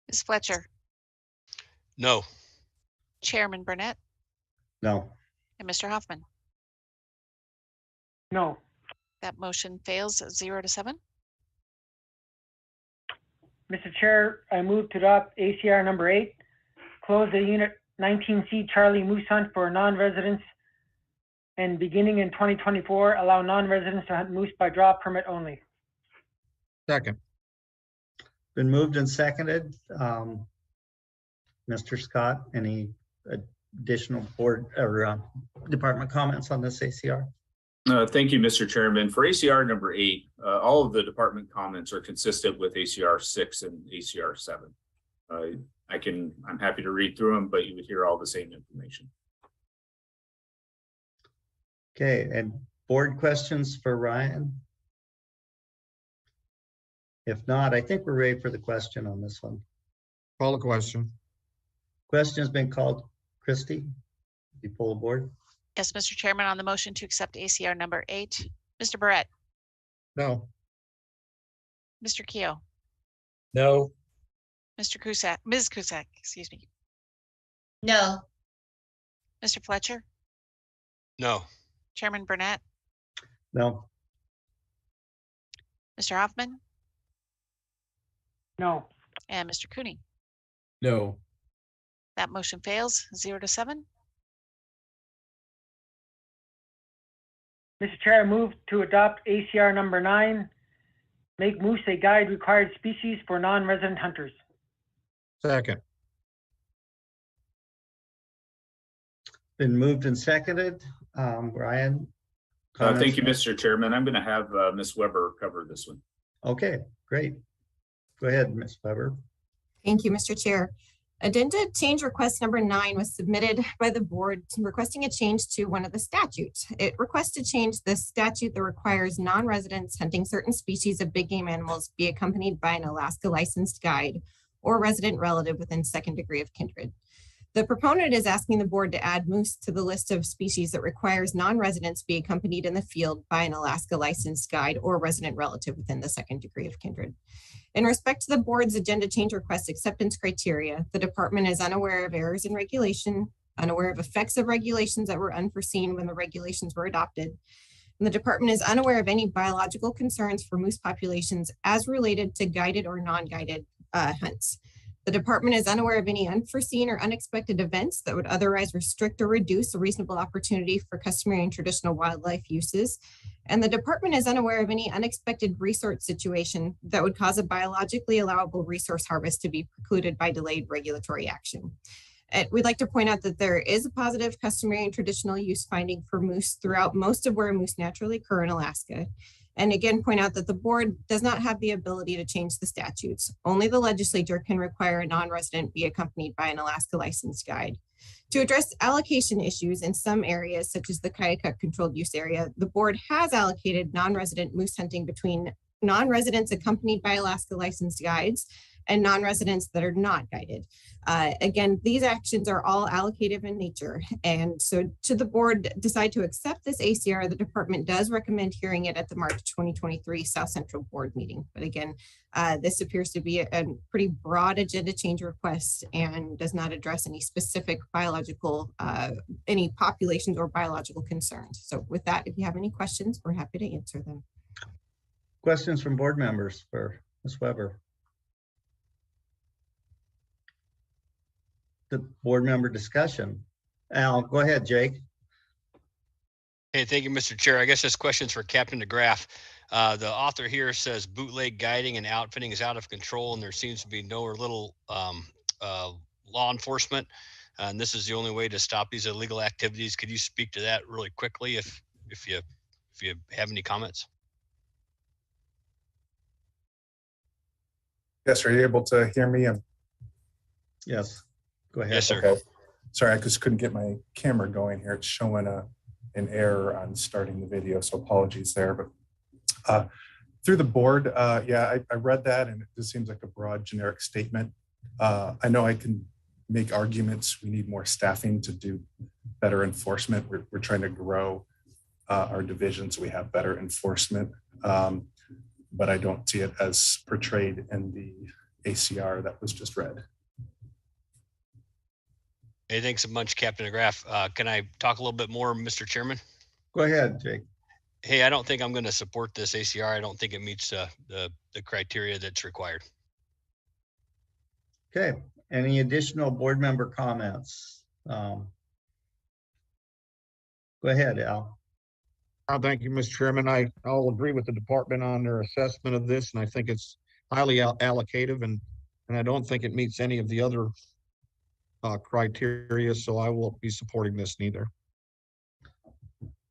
Ms. Fletcher. No. Chairman Burnett. No. And Mr. Hoffman. No. That motion fails 0 to 7. Mr. Chair, I move to adopt ACR number 8, close the Unit 19C Charlie Moose Hunt for non-residents, and beginning in 2024, allow non-residents to hunt moose by draw permit only. Second. Been moved and seconded. Mr. Scott, any additional board or department comments on this ACR? Thank you, Mr. Chairman. For ACR number 8, all of the department comments are consistent with ACR 6 and ACR 7. I'm happy to read through them, but you would hear all the same information. Okay, and board questions for Ryan? If not, I think we're ready for the question on this one. Call the question. Question has been called. Christie, you pull the board. Yes, Mr. Chairman, on the motion to accept ACR number 8, Mr. Barrett, No. Mr. Keough, No. Mr. Cusack, Ms. Cusack, excuse me, No. Mr. Fletcher, No. Chairman Burnett, No. Mr. Hoffman, No. and Mr. Cooney. No. That motion fails 0-7. Mr. Chair, I move to adopt ACR number 9, make moose a guide required species for non-resident hunters. Second. Been moved and seconded. Ryan? Thank you, Mr. Chairman. I'm going to have Ms. Weber cover this one. Okay, great. Go ahead, Ms. Weber. Thank you, Mr. Chair. Addenda change request number 9 was submitted by the board requesting a change to one of the statutes. It requests to change the statute that requires non-residents hunting certain species of big game animals be accompanied by an Alaska licensed guide or resident relative within second degree of kindred. The proponent is asking the board to add moose to the list of species that requires non-residents be accompanied in the field by an Alaska licensed guide or resident relative within the second degree of kindred. In respect to the board's agenda change request acceptance criteria, the department is unaware of errors in regulation, unaware of effects of regulations that were unforeseen when the regulations were adopted. And the department is unaware of any biological concerns for moose populations as related to guided or non-guided hunts. The department is unaware of any unforeseen or unexpected events that would otherwise restrict or reduce a reasonable opportunity for customary and traditional wildlife uses. And the department is unaware of any unexpected resource situation that would cause a biologically allowable resource harvest to be precluded by delayed regulatory action. And we'd like to point out that there is a positive customary and traditional use finding for moose throughout most of where moose naturally occur in Alaska. And again, point out that the board does not have the ability to change the statutes. Only the legislature can require a non-resident be accompanied by an Alaska licensed guide. To address allocation issues in some areas, such as the Kayakuk controlled use area, the board has allocated non-resident moose hunting between non-residents accompanied by Alaska licensed guides and non-residents that are not guided. Again, these actions are all allocative in nature. And so should the board decide to accept this ACR, the department does recommend hearing it at the March 2023 South Central Board meeting. But again, this appears to be a pretty broad agenda change request and does not address any specific biological, any populations or biological concerns. So with that, if you have any questions, we're happy to answer them. Questions from board members for Ms. Weber? The board member discussion. Al, go ahead, Jake. Hey, thank you, Mr. Chair. I guess this question's for Captain DeGraff. The author here says bootleg guiding and outfitting is out of control and there seems to be no or little law enforcement. And this is the only way to stop these illegal activities. Could you speak to that really quickly if you have any comments? Yes, are you able to hear me? Yes. Go ahead. Yes, sir. Okay. Sorry, I just couldn't get my camera going here. It's showing an error on starting the video, so apologies there. But through the board, yeah, I read that and it just seems like a broad generic statement. I know I can make arguments. We need more staffing to do better enforcement. We're trying to grow our division so we have better enforcement. But I don't see it as portrayed in the ACR that was just read. Hey, thanks a bunch, Captain DeGraff. Can I talk a little bit more, Mr. Chairman? Go ahead, Jake. Hey, I don't think I'm going to support this ACR. I don't think it meets the criteria that's required. Okay, any additional board member comments? Go ahead, Al. Thank you, Mr. Chairman. I'll agree with the department on their assessment of this, and I think it's highly allocative, and I don't think it meets any of the other criteria, so I won't be supporting this neither.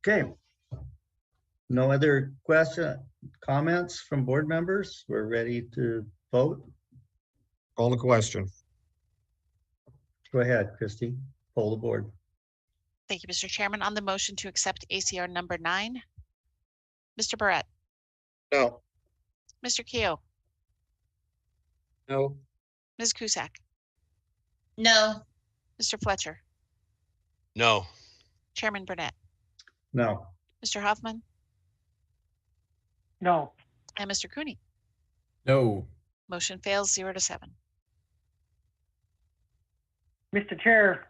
Okay. No other comments from board members? We're ready to vote. Call the question. Go ahead, Christy. Poll the board. Thank you, Mr. Chairman. On the motion to accept ACR number 9, Mr. Barrett, No. Mr. Keough, No. Ms. Cusack, No. Mr. Fletcher, No. Chairman Burnett, No. Mr. Hoffman, No. and Mr. Cooney. No. Motion fails 0-7. Mr. Chair,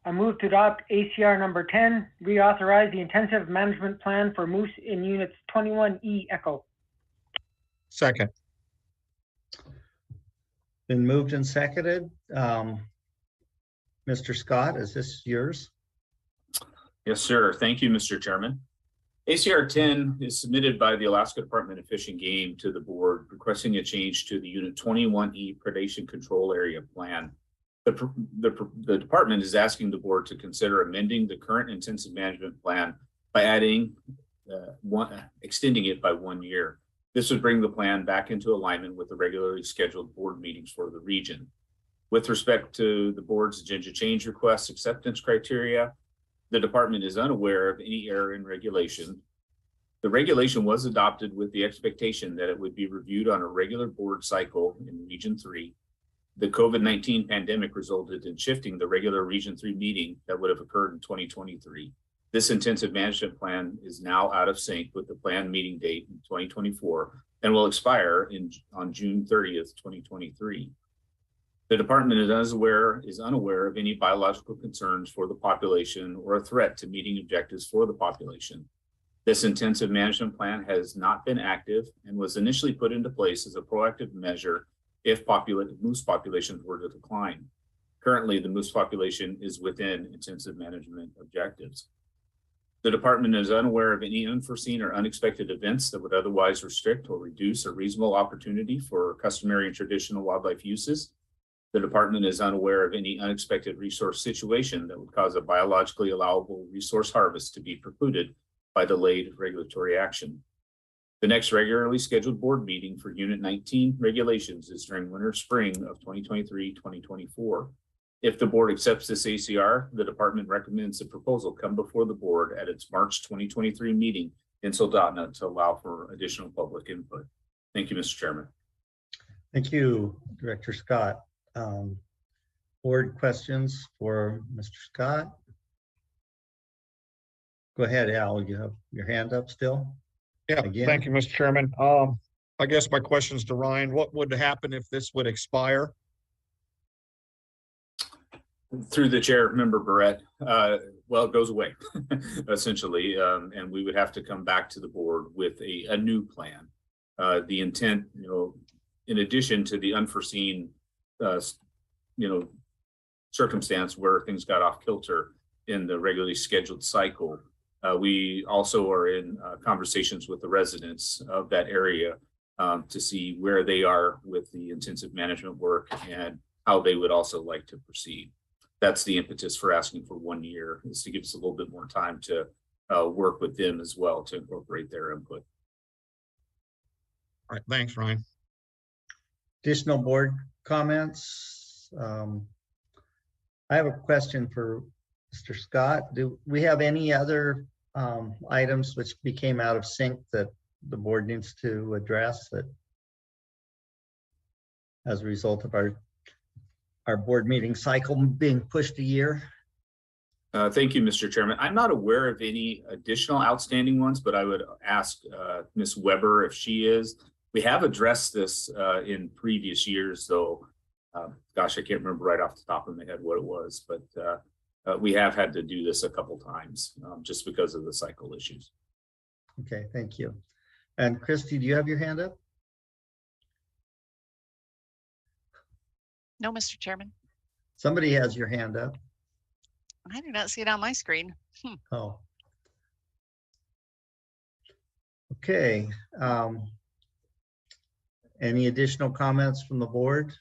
I move to adopt ACR number 10, reauthorize the intensive management plan for moose in units 21E Echo. Second. Been moved and seconded. Mr. Scott, is this yours? Yes, sir. Thank you, Mr. Chairman. ACR 10 is submitted by the Alaska Department of Fish and Game to the board, requesting a change to the Unit 21E Predation Control Area Plan. The department is asking the board to consider amending the current intensive management plan by extending it by 1 year. This would bring the plan back into alignment with the regularly scheduled board meetings for the region. With respect to the board's agenda change request acceptance criteria, the department is unaware of any error in regulation. The regulation was adopted with the expectation that it would be reviewed on a regular board cycle in Region 3. The COVID-19 pandemic resulted in shifting the regular Region 3 meeting that would have occurred in 2023. This intensive management plan is now out of sync with the planned meeting date in 2024 and will expire on June 30th, 2023. The department is unaware of any biological concerns for the population or a threat to meeting objectives for the population. This intensive management plan has not been active and was initially put into place as a proactive measure if moose populations were to decline. Currently, the moose population is within intensive management objectives. The department is unaware of any unforeseen or unexpected events that would otherwise restrict or reduce a reasonable opportunity for customary and traditional wildlife uses. The department is unaware of any unexpected resource situation that would cause a biologically allowable resource harvest to be precluded by delayed regulatory action. The next regularly scheduled board meeting for Unit 19 regulations is during winter spring of 2023-2024. If the board accepts this ACR, the department recommends the proposal come before the board at its March 2023 meeting in Soldotna to allow for additional public input. Thank you, Mr. Chairman. Thank you, Director Scott. Board questions for Mr. Scott? Go ahead, Al. You have your hand up still? Yeah, Again? Thank you, Mr. Chairman. I guess my question's to Ryan. What would happen if this would expire? Through the chair, Member Barrett, well, it goes away, essentially, and we would have to come back to the board with a new plan. The intent, in addition to the unforeseen, circumstance where things got off kilter in the regularly scheduled cycle, we also are in conversations with the residents of that area to see where they are with the intensive management work and how they would also like to proceed. That's the impetus for asking for 1 year, is to give us a little bit more time to work with them as well to incorporate their input. All right, thanks, Ryan. Additional board comments? I have a question for Mr. Scott. Do we have any other items which became out of sync that the board needs to address that as a result of our board meeting cycle being pushed a year? Thank you, Mr. Chairman. I'm not aware of any additional outstanding ones, but I would ask Ms. Weber if she is. We have addressed this in previous years, though. Gosh, I can't remember right off the top of my head what it was, but we have had to do this a couple times just because of the cycle issues. Okay, thank you. And Christy, do you have your hand up? No, Mr. Chairman. Somebody has your hand up. I do not see it on my screen. Oh. Okay. Any additional comments from the board?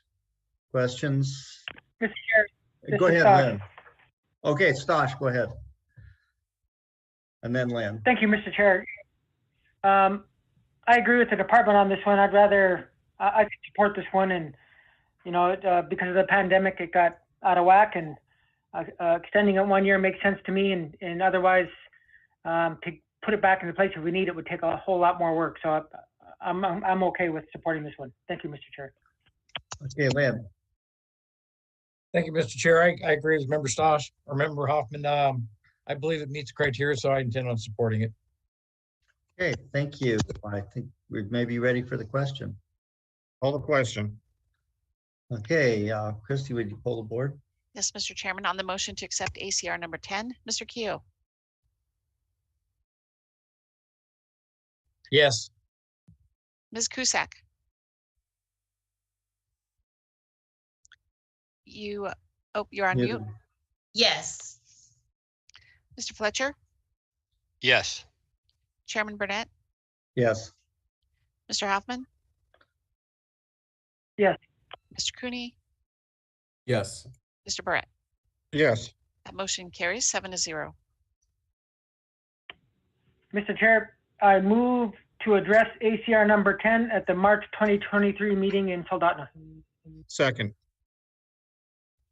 Questions? Mr. Chair, Go this is ahead, Stosh. Lynn. Okay, Stosh, go ahead. And then Lynn. Thank you, Mr. Chair. I agree with the department on this one. I'd rather, I could support this one, and, you know, because of the pandemic, it got out of whack, and extending it 1 year makes sense to me, and otherwise, to put it back in the place if we need it would take a whole lot more work. So I'm okay with supporting this one. Thank you, Mr. Chair. Okay, Lynn. Thank you, Mr. Chair. I agree with Member Stosh or Member Hoffman. I believe it meets criteria, so I intend on supporting it. Okay, thank you. I think we may be ready for the question. Call the question. Okay, Christy, would you pull the board? Yes, Mr. Chairman, on the motion to accept ACR number 10, Mr. Keogh. Yes. Ms. Cusack. You're on mute. Yes. Mr. Fletcher, Yes. Chairman Burnett, Yes. Mr. Hoffman, Yes. Mr. Cooney, Yes. Mr. Barrett. Yes. That motion carries 7-0. Mr. Chair, I move to address ACR number 10 at the March 2023 meeting in Soldotna. Second.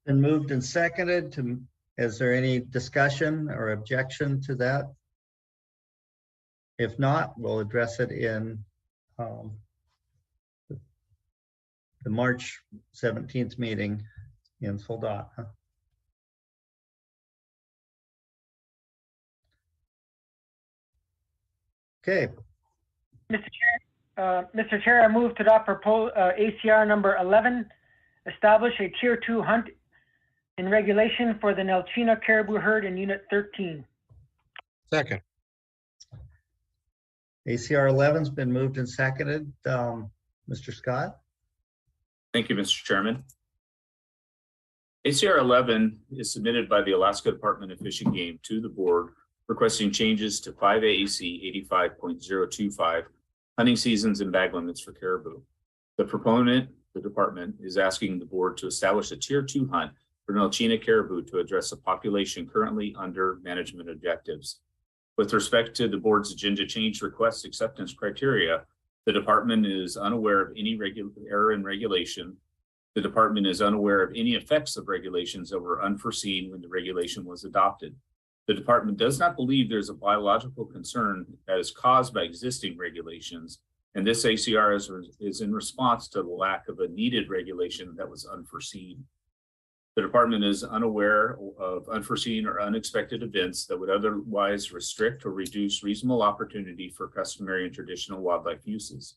Been moved and seconded to, is there any discussion or objection to that? If not, we'll address it in the March 17th meeting in Soldotna. Okay. Mr. Chair, I move to adopt ACR number 11, establish a tier 2 hunt in regulation for the Nelchina caribou herd in Unit 13. Second. ACR 11's been moved and seconded. Mr. Scott? Thank you, Mr. Chairman. ACR 11 is submitted by the Alaska Department of Fish and Game to the board requesting changes to 5 AAC 85.025 hunting seasons and bag limits for caribou. The proponent, the department, is asking the board to establish a tier 2 hunt for Nelchina caribou to address a population currently under management objectives. With respect to the board's agenda change request acceptance criteria, the department is unaware of any error in regulation. The department is unaware of any effects of regulations that were unforeseen when the regulation was adopted. The department does not believe there's a biological concern that is caused by existing regulations, and this ACR is in response to the lack of a needed regulation that was unforeseen. The department is unaware of unforeseen or unexpected events that would otherwise restrict or reduce reasonable opportunity for customary and traditional wildlife uses.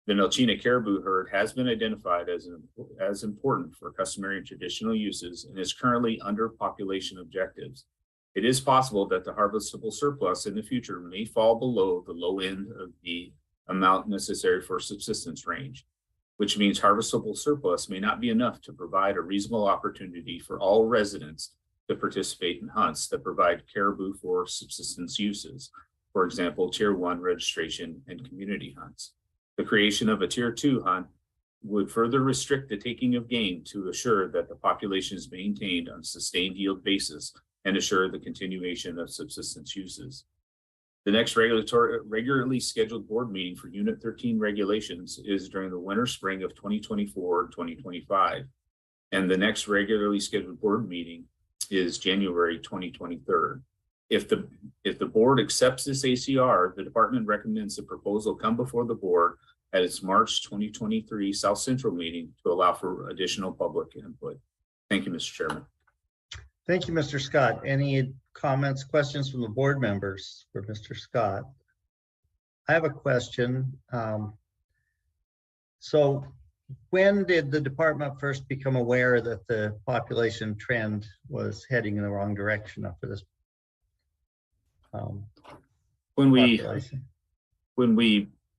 The Nelchina caribou herd has been identified as important for customary and traditional uses and is currently under population objectives. It is possible that the harvestable surplus in the future may fall below the low end of the amount necessary for subsistence range, which means harvestable surplus may not be enough to provide a reasonable opportunity for all residents to participate in hunts that provide caribou for subsistence uses. For example, Tier 1 registration and community hunts. The creation of a Tier 2 hunt would further restrict the taking of game to assure that the population is maintained on a sustained yield basis and assure the continuation of subsistence uses. The next regularly scheduled board meeting for Unit 13 regulations is during the winter spring of 2024 and 2025. And the next regularly scheduled board meeting is January 2023. If the board accepts this ACR, the department recommends the proposal come before the board at its March 2023 South Central meeting to allow for additional public input. Thank you, Mr. Chairman. Thank you, Mr. Scott. Any comments, questions from the board members for Mr. Scott? I have a question. So when did the department first become aware that the population trend was heading in the wrong direction for this? When we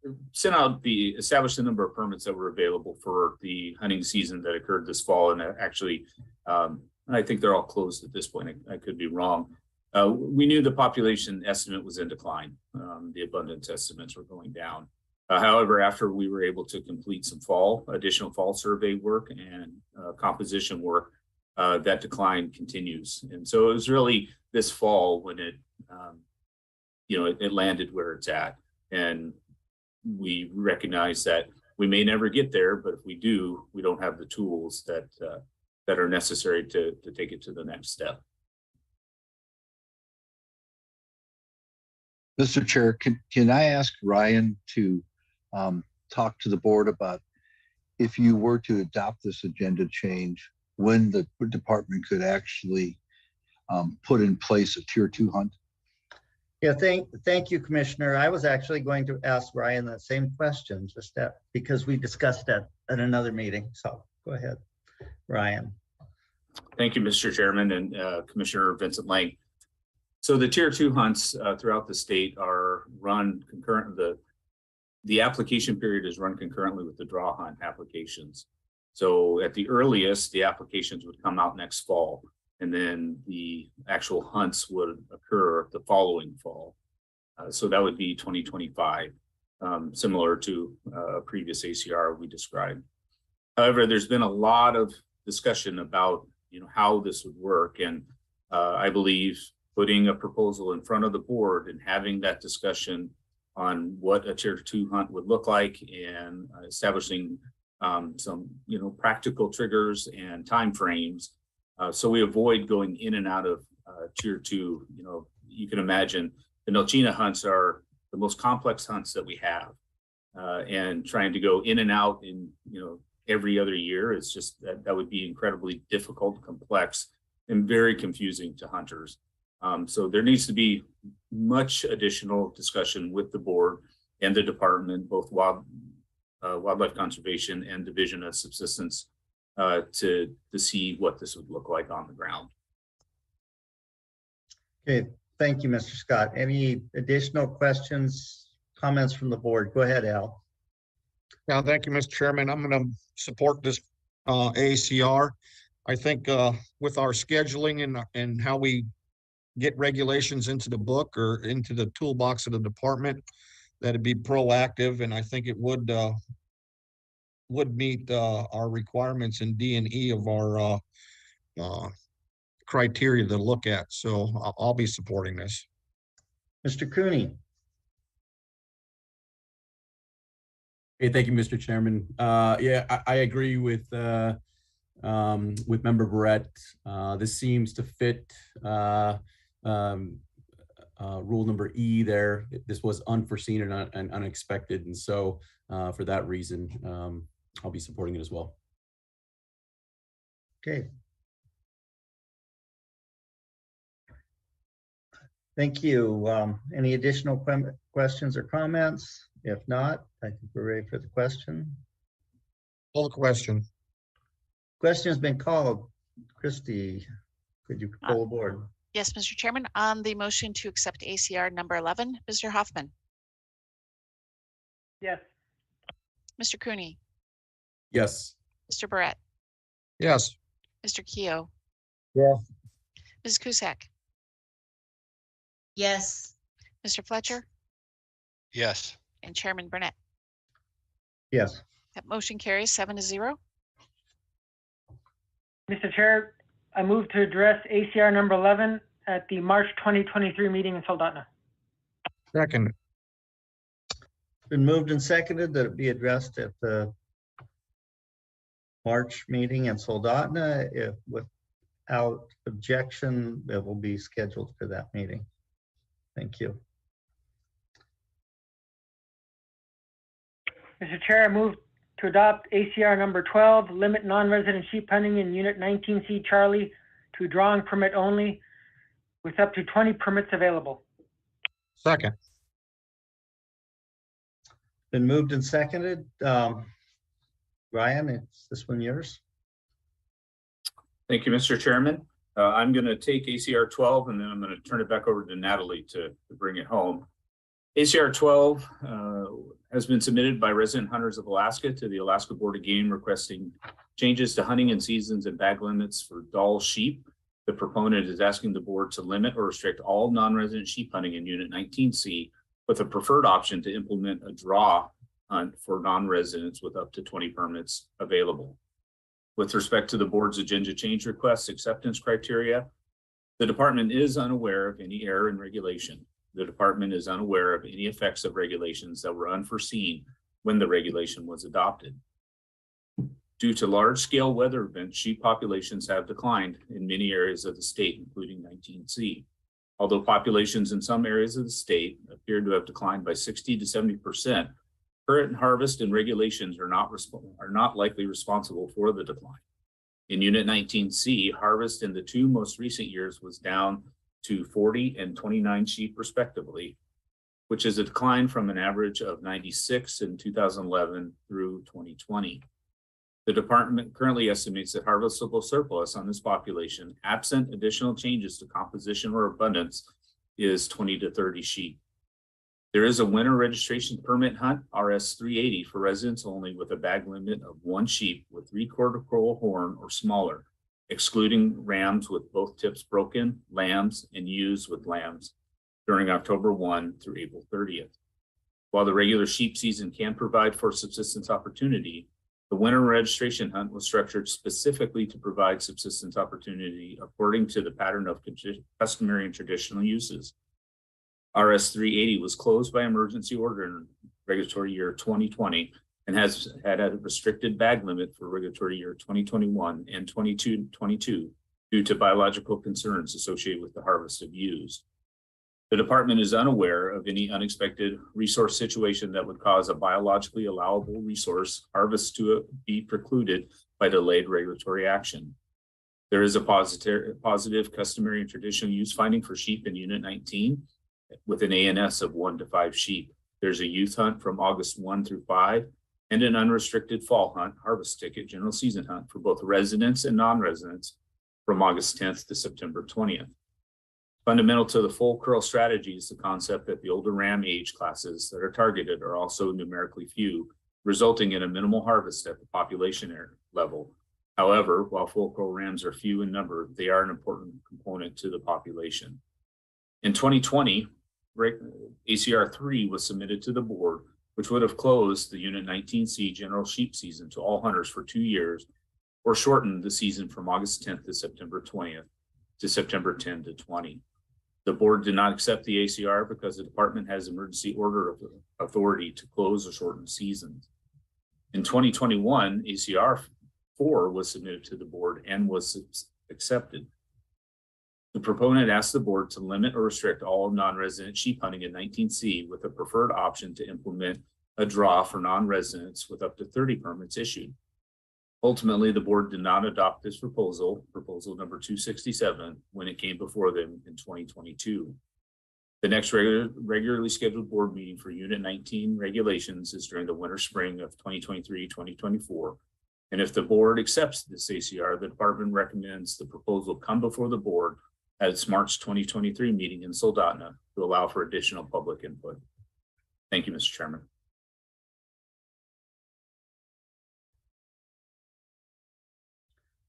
established the number of permits that were available for the hunting season that occurred this fall. And actually, I think they're all closed at this point. I could be wrong. We knew the population estimate was in decline. The abundance estimates were going down. However, after we were able to complete some additional fall survey work and composition work, that decline continues. And so it was really this fall when it landed where it's at. And we recognize that we may never get there, but if we do, we don't have the tools that are necessary to take it to the next step. Mr. Chair, can I ask Ryan to talk to the board about if you were to adopt this agenda change, when the department could actually put in place a tier 2 hunt? Yeah, thank you, Commissioner. I was actually going to ask Ryan that same question, just because we discussed that at another meeting. So go ahead, Ryan. Thank you, Mr. Chairman and Commissioner Vincent Lang. So the tier 2 hunts throughout the state are run concurrent. The application period is run concurrently with the draw hunt applications. So at the earliest, the applications would come out next fall, and then the actual hunts would occur the following fall. So that would be 2025, similar to a previous ACR we described. However, there's been a lot of discussion about how this would work, and I believe putting a proposal in front of the board and having that discussion on what a tier 2 hunt would look like, and establishing some practical triggers and timeframes, so we avoid going in and out of tier 2. You can imagine the Nelchina hunts are the most complex hunts that we have, and trying to go in and out in every other year is just that would be incredibly difficult, complex, and very confusing to hunters. So there needs to be much additional discussion with the board and the department, both Wildlife Conservation and Division of Subsistence, to see what this would look like on the ground. Okay, thank you, Mr. Scott. Any additional questions, comments from the board? Go ahead, Al. Yeah, thank you, Mr. Chairman. I'm going to support this ACR. I think with our scheduling and how we get regulations into the book or into the toolbox of the department, that'd be proactive, and I think it would meet our requirements in D&E of our criteria to look at. So I'll be supporting this. Mr. Cooney. Hey, thank you, Mr. Chairman. Yeah, I agree with Member Barrett. This seems to fit rule number E there. This was unforeseen and unexpected, and so for that reason, I'll be supporting it as well. Okay. Thank you. Any additional questions or comments? If not, I think we're ready for the question. Call the question. Question has been called. Christy, could you pull the board? Yes, Mr. Chairman, on the motion to accept ACR number 11, Mr. Hoffman. Yes. Mr. Cooney. Yes. Mr. Barrett. Yes. Mr. Keogh. Yeah. Ms. Cusack. Yes. Mr. Fletcher. Yes. And Chairman Burnett. Yes. That motion carries 7-0. Mr. Chair, I move to address ACR number 11 at the March 2023 meeting in Soldotna. Second. Been moved and seconded that it be addressed at the March meeting in Soldotna. If without objection, it will be scheduled for that meeting. Thank you. Mr. Chair, I move to adopt ACR number 12, limit non-resident sheep hunting in Unit 19C Charlie to drawing permit only, with up to 20 permits available. Second. Been moved and seconded. Ryan, is this one yours? Thank you, Mr. Chairman. I'm going to take ACR 12 and then I'm going to turn it back over to Natalie to bring it home. ACR 12 has been submitted by resident hunters of Alaska to the Alaska Board of Game requesting changes to hunting and seasons and bag limits for Dall sheep. The proponent is asking the board to limit or restrict all non-resident sheep hunting in Unit 19C with a preferred option to implement a draw hunt for non-residents with up to 20 permits available. With respect to the board's agenda change request acceptance criteria, the department is unaware of any error in regulation. The department is unaware of any effects of regulations that were unforeseen when the regulation was adopted. Due to large-scale weather events, sheep populations have declined in many areas of the state, including 19C. Although populations in some areas of the state appear to have declined by 60 to 70%, current harvest and regulations are not likely responsible for the decline. In Unit 19C, harvest in the 2 most recent years was down to 40 and 29 sheep respectively, which is a decline from an average of 96 in 2011 through 2020. The department currently estimates that harvestable surplus on this population, absent additional changes to composition or abundance, is 20 to 30 sheep. There is a winter registration permit hunt, RS 380, for residents only with a bag limit of 1 sheep with 3/4 coral horn or smaller, excluding rams with both tips broken, lambs, and ewes with lambs during October 1 through April 30th. While the regular sheep season can provide for subsistence opportunity, the winter registration hunt was structured specifically to provide subsistence opportunity according to the pattern of customary and traditional uses. RS 380 was closed by emergency order in regulatory year 2020 and has had a restricted bag limit for regulatory year 2021 and 2022 due to biological concerns associated with the harvest of ewes. The department is unaware of any unexpected resource situation that would cause a biologically allowable resource harvest to be precluded by delayed regulatory action. There is a positive customary and traditional use finding for sheep in Unit 19 with an ANS of 1 to 5 sheep. There's a youth hunt from August 1 through 5 and an unrestricted fall hunt, harvest ticket, general season hunt for both residents and non-residents from August 10th to September 20th. Fundamental to the full curl strategy is the concept that the older ram age classes that are targeted are also numerically few, resulting in a minimal harvest at the population level. However, while full curl rams are few in number, they are an important component to the population. In 2020, ACR 3 was submitted to the board, which would have closed the Unit 19C general sheep season to all hunters for 2 years, or shortened the season from August 10th to September 20th to September 10 to 20. The board did not accept the ACR because the department has emergency order of authority to close or shorten seasons. In 2021, ACR 4 was submitted to the board and was accepted. The proponent asked the board to limit or restrict all non-resident sheep hunting in 19C with a preferred option to implement a draw for non-residents with up to 30 permits issued. Ultimately, the board did not adopt this proposal number 267, when it came before them in 2022. The next regularly scheduled board meeting for Unit 19 regulations is during the winter spring of 2023-2024. And if the board accepts this ACR, the department recommends the proposal come before the board at its March 2023 meeting in Soldotna to allow for additional public input. Thank you, Mr. Chairman.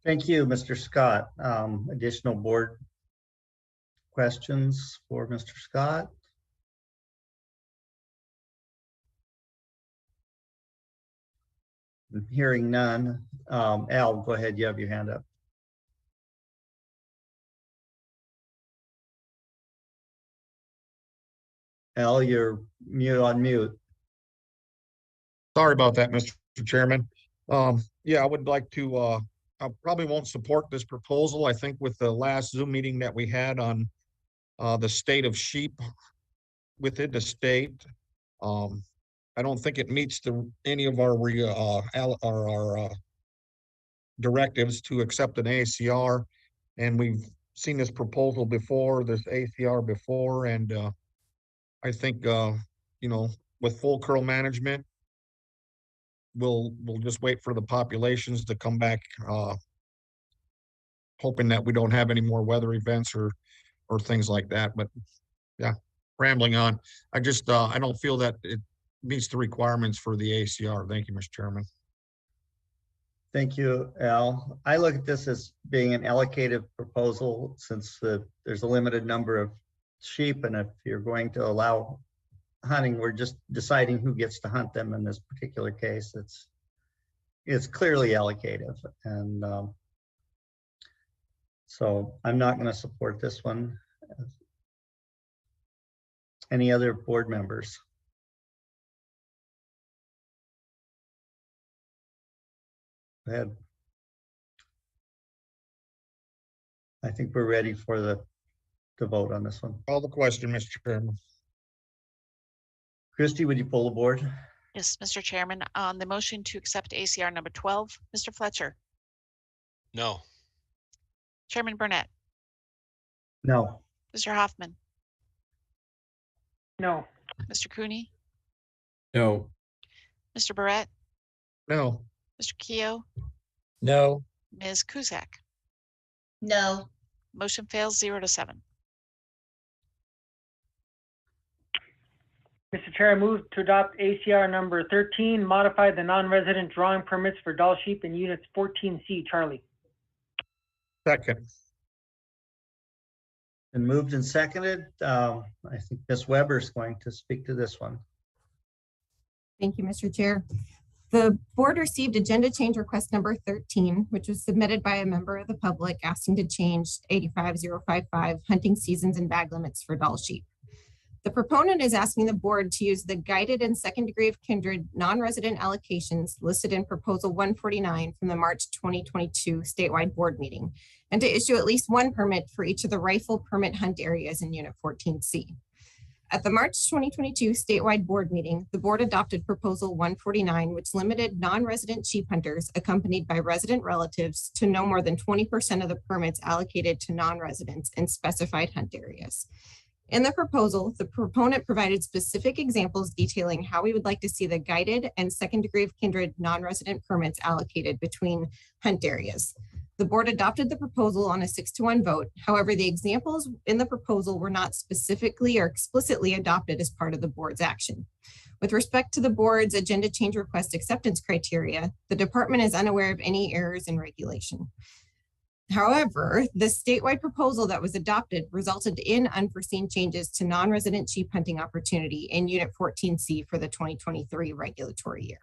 Thank you, Mr. Scott. Additional board questions for Mr. Scott? Hearing none. Al, go ahead. You have your hand up. Al, you're on mute. Sorry about that, Mr. Chairman. Yeah, I would like to, I probably won't support this proposal. I think with the last Zoom meeting that we had on the state of sheep within the state, I don't think it meets any of our directives to accept an ACR. And we've seen this proposal before, this ACR before, and I think, you know, with full curl management, we'll just wait for the populations to come back, hoping that we don't have any more weather events or things like that. But yeah, rambling on. I just I don't feel that meets the requirements for the ACR. Thank you, Mr. Chairman. Thank you, Al. I look at this as being an allocated proposal since there's a limited number of sheep, and if you're going to allow hunting, we're just deciding who gets to hunt them in this particular case. It's clearly allocative, and so I'm not going to support this one. Any other board members? Go ahead. I think we're ready for the vote on this one. Call the question, Mr. Chairman. Christie, would you pull the board? Yes, Mr. Chairman, on the motion to accept ACR number 12, Mr. Fletcher, No. Chairman Burnett, No. Mr. Hoffman, No. Mr. Cooney, No. Mr. Barrett, No. Mr. Keough, No. Ms. Cusack. No. Motion fails 0-7. Mr. Chair, I move to adopt ACR number 13, modify the non-resident drawing permits for Dall sheep in units 14C, Charlie. Second. And moved and seconded. I think Ms. Weber is going to speak to this one. Thank you, Mr. Chair. The board received agenda change request number 13, which was submitted by a member of the public asking to change 85055 hunting seasons and bag limits for Dall sheep. The proponent is asking the board to use the guided and second degree of kindred non-resident allocations listed in proposal 149 from the March 2022 statewide board meeting, and to issue at least one permit for each of the rifle permit hunt areas in unit 14C. At the March 2022 statewide board meeting, the board adopted proposal 149, which limited non-resident sheep hunters accompanied by resident relatives to no more than 20% of the permits allocated to non-residents in specified hunt areas. In the proposal, the proponent provided specific examples detailing how we would like to see the guided and second degree of kindred non-resident permits allocated between hunt areas. The board adopted the proposal on a 6-1 vote. However, the examples in the proposal were not specifically or explicitly adopted as part of the board's action. With respect to the board's agenda change request acceptance criteria, the department is unaware of any errors in regulation. However, the statewide proposal that was adopted resulted in unforeseen changes to non-resident sheep hunting opportunity in Unit 14C for the 2023 regulatory year.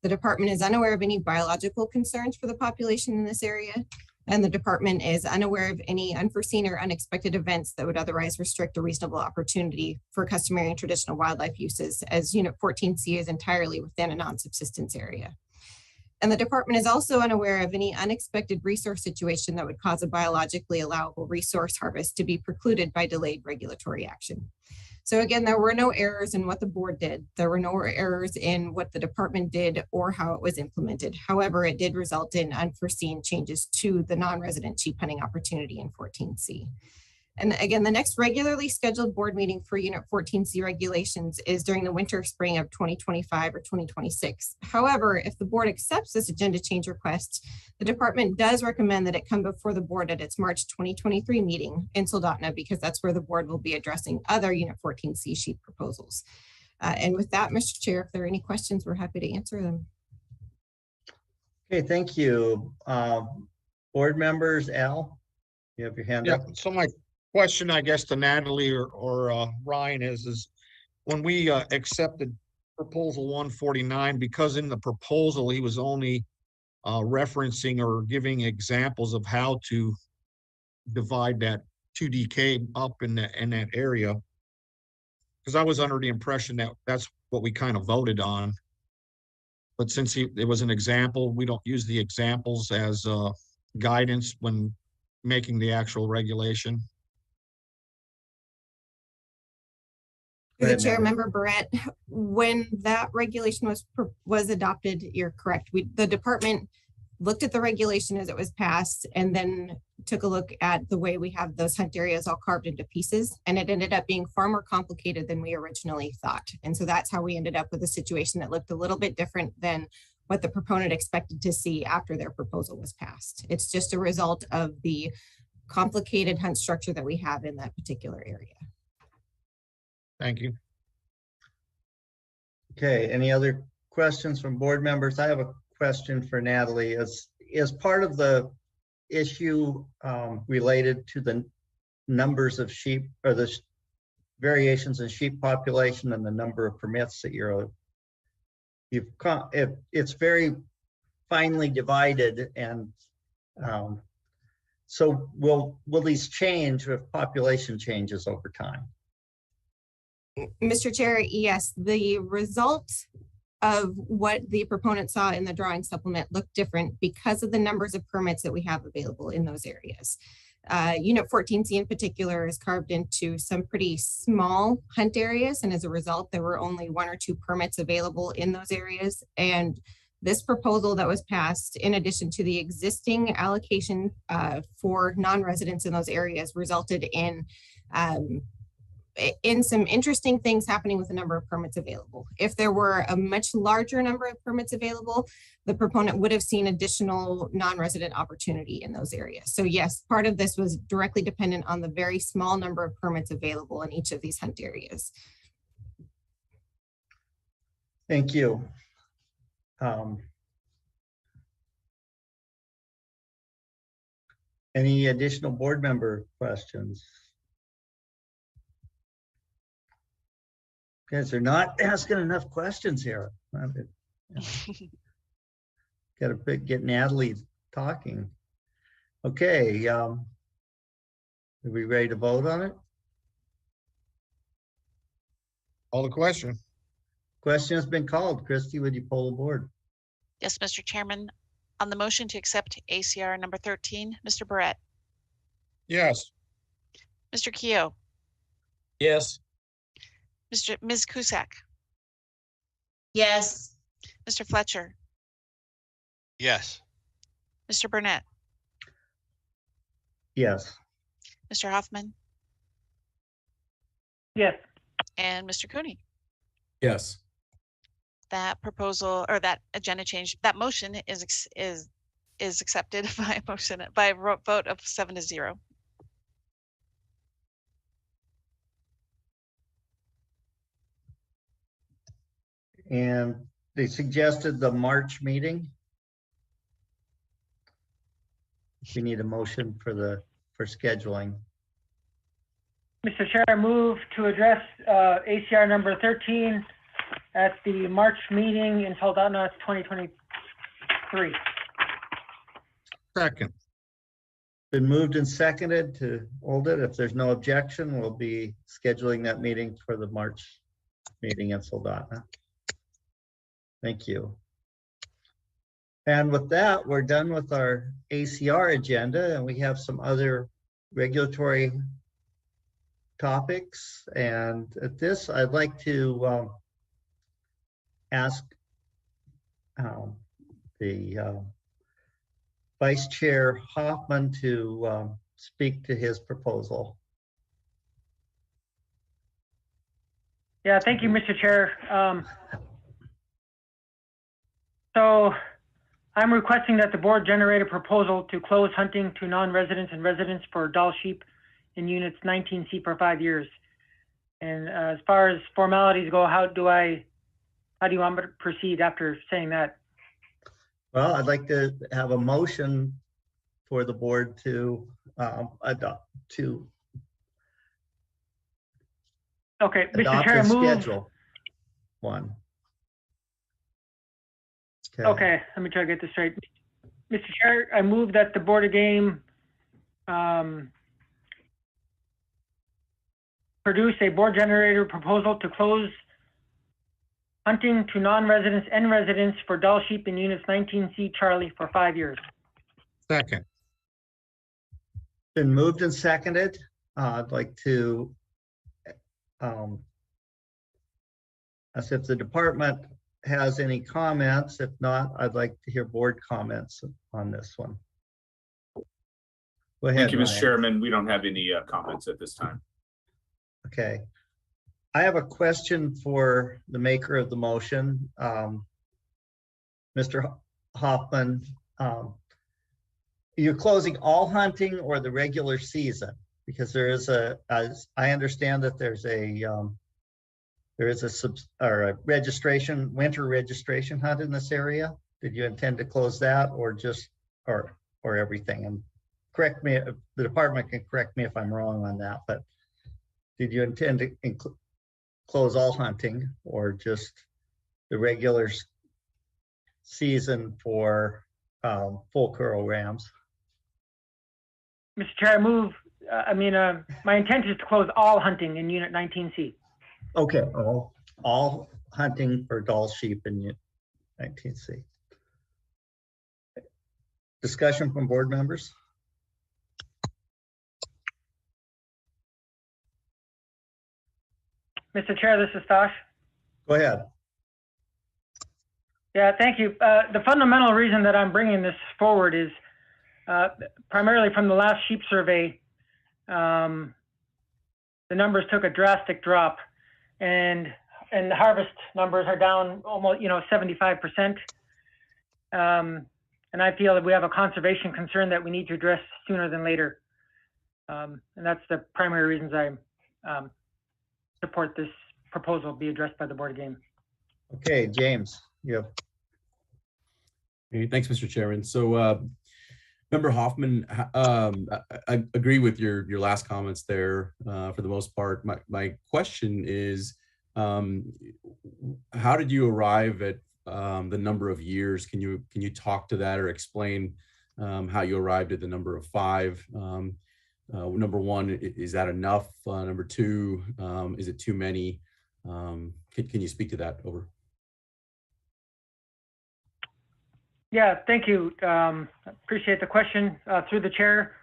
The department is unaware of any biological concerns for the population in this area, and the department is unaware of any unforeseen or unexpected events that would otherwise restrict a reasonable opportunity for customary and traditional wildlife uses, as Unit 14C is entirely within a non-subsistence area. And the department is also unaware of any unexpected resource situation that would cause a biologically allowable resource harvest to be precluded by delayed regulatory action. So again, there were no errors in what the board did. There were no errors in what the department did or how it was implemented. However, it did result in unforeseen changes to the non-resident sheep hunting opportunity in 14C. And again, the next regularly scheduled board meeting for Unit 14C regulations is during the winter spring of 2025 or 2026. However, if the board accepts this agenda change request, the department does recommend that it come before the board at its March 2023 meeting in Soldotna, because that's where the board will be addressing other Unit 14C sheep proposals. And with that, Mr. Chair, if there are any questions, we're happy to answer them. Okay, thank you. Board members, Al, you have your hand up. So my question, I guess, to Natalie or Ryan is when we accepted proposal 149, because in the proposal he was only referencing or giving examples of how to divide that 2DK up in that area, because I was under the impression that that's what we kind of voted on. But since it was an example, we don't use the examples as guidance when making the actual regulation. The chair, member Barrett, when that regulation was adopted, you're correct. The department looked at the regulation as it was passed and then took a look at the way we have those hunt areas all carved into pieces, and it ended up being far more complicated than we originally thought. And so that's how we ended up with a situation that looked a little bit different than what the proponent expected to see after their proposal was passed. It's just a result of the complicated hunt structure that we have in that particular area. Thank you. Okay, any other questions from board members? I have a question for Natalie. Is part of the issue related to the numbers of sheep or the variations in sheep population and the number of permits that it's very finely divided, and so will these change if population changes over time? Mr. Chair, yes, the result of what the proponent saw in the drawing supplement looked different because of the numbers of permits that we have available in those areas. Unit 14C in particular is carved into some pretty small hunt areas, and as a result, there were only 1 or 2 permits available in those areas. And this proposal that was passed, in addition to the existing allocation for non-residents in those areas, resulted in some interesting things happening with the number of permits available. If there were a much larger number of permits available, the proponent would have seen additional non-resident opportunity in those areas. So yes, part of this was directly dependent on the very small number of permits available in each of these hunt areas. Thank you. Any additional board member questions? Guys, they're not asking enough questions here. Got to get Natalie talking. Okay, are we ready to vote on it? Call the question. Question has been called. Christy, would you poll the board? Yes, Mr. Chairman. On the motion to accept ACR number 13, Mr. Barrett, Yes. Mr. Keogh, Yes. Ms. Cusack, Yes. Mr. Fletcher, Yes. Mr. Burnett, Yes. Mr. Hoffman, Yes. and Mr. Cooney. Yes. That proposal or that agenda change, that motion is accepted by a vote of 7-0. And they suggested the March meeting. We need a motion for scheduling. Mr. Chair, I move to address ACR number 13 at the March meeting in Saldana 2023. Second. Been moved and seconded to hold it. If there's no objection, we'll be scheduling that meeting for the March meeting in Saldana. Thank you. And with that, we're done with our ACR agenda, and we have some other regulatory topics. And at this, I'd like to ask the Vice Chair Hoffman to speak to his proposal. Yeah, thank you, Mr. Chair. So I'm requesting that the board generate a proposal to close hunting to non-residents and residents for Dall sheep in units 19C for 5 years. And as far as formalities go, how do you want me to proceed after saying that? Well, I'd like to have a motion for the board to adopt Okay, Mr. Chair, I move. Schedule one. Okay, let me try to get this straight. Mr. Chair, I move that the Board of Game produce a board generator proposal to close hunting to non-residents and residents for Dall sheep in units 19C Charlie for 5 years. Second. Been moved and seconded. I'd like to ask if the department has any comments. If not, I'd like to hear board comments on this one. Go ahead, Thank you, Mr. Ryan. Chairman. We don't have any comments at this time. Okay. I have a question for the maker of the motion, Mr. Hoffman. You're closing all hunting or the regular season? Because there is as I understand that there's There is a registration, winter registration hunt in this area. Did you intend to close that or just, or everything? And correct me, the department can correct me if I'm wrong on that, but did you intend to close all hunting or just the regular season for full curl rams? Mr. Chair, my intent is to close all hunting in Unit 19C. Okay, all hunting for Dall sheep in Unit 19C. Discussion from board members? Mr. Chair, this is Stosh. Go ahead. Yeah, thank you. The fundamental reason that I'm bringing this forward is primarily from the last sheep survey. The numbers took a drastic drop, and the harvest numbers are down almost 75%. And I feel that we have a conservation concern that we need to address sooner than later. And that's the primary reasons I support this proposal be addressed by the Board of Game. Okay, James, you. Hey, thanks, Mr. Chairman. So, Member Hoffman, I agree with your last comments there for the most part. My question is, how did you arrive at the number of years? Can you talk to that or explain how you arrived at the number of 5? Number one, is that enough? Number two, is it too many? Can you speak to that? Over. Yeah, thank you. Appreciate the question through the chair.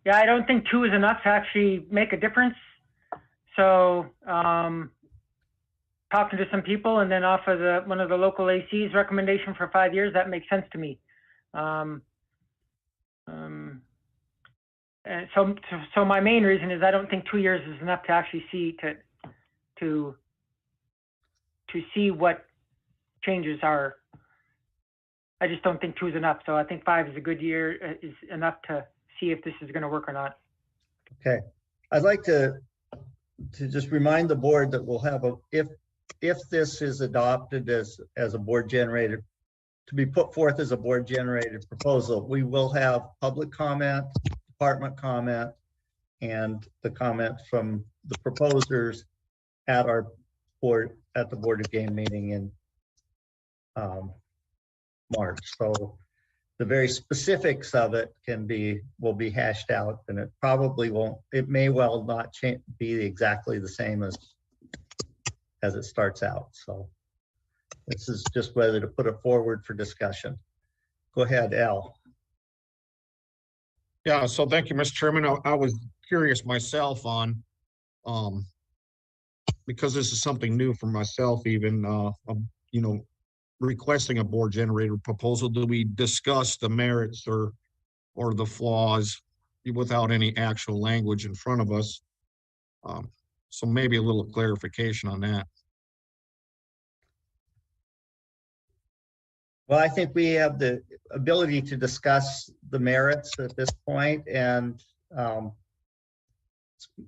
Yeah, I don't think 2 is enough to actually make a difference. So talking to some people and then off of one of the local AC's recommendation for 5 years, that makes sense to me. And so my main reason is I don't think 2 years is enough to actually see to see what changes are. I just don't think 2 is enough. So I think 5 is a good year, is enough to see if this is going to work or not. Okay, I'd like to just remind the board that we'll have if this is adopted as a board generated, to be put forth as a board generated proposal, we will have public comment, department comment, and the comment from the proposers at our board, at the Board of Game meeting in March. So the very specifics of it will be hashed out, and it probably won't, it may well not be exactly the same as it starts out. So this is just whether to put it forward for discussion. Go ahead, Al. Yeah, so thank you, Mr. Chairman. I was curious myself on, because this is something new for myself, even, requesting a board generated proposal. Do we discuss the merits or the flaws without any actual language in front of us? So maybe a little clarification on that. Well, I think we have the ability to discuss the merits at this point and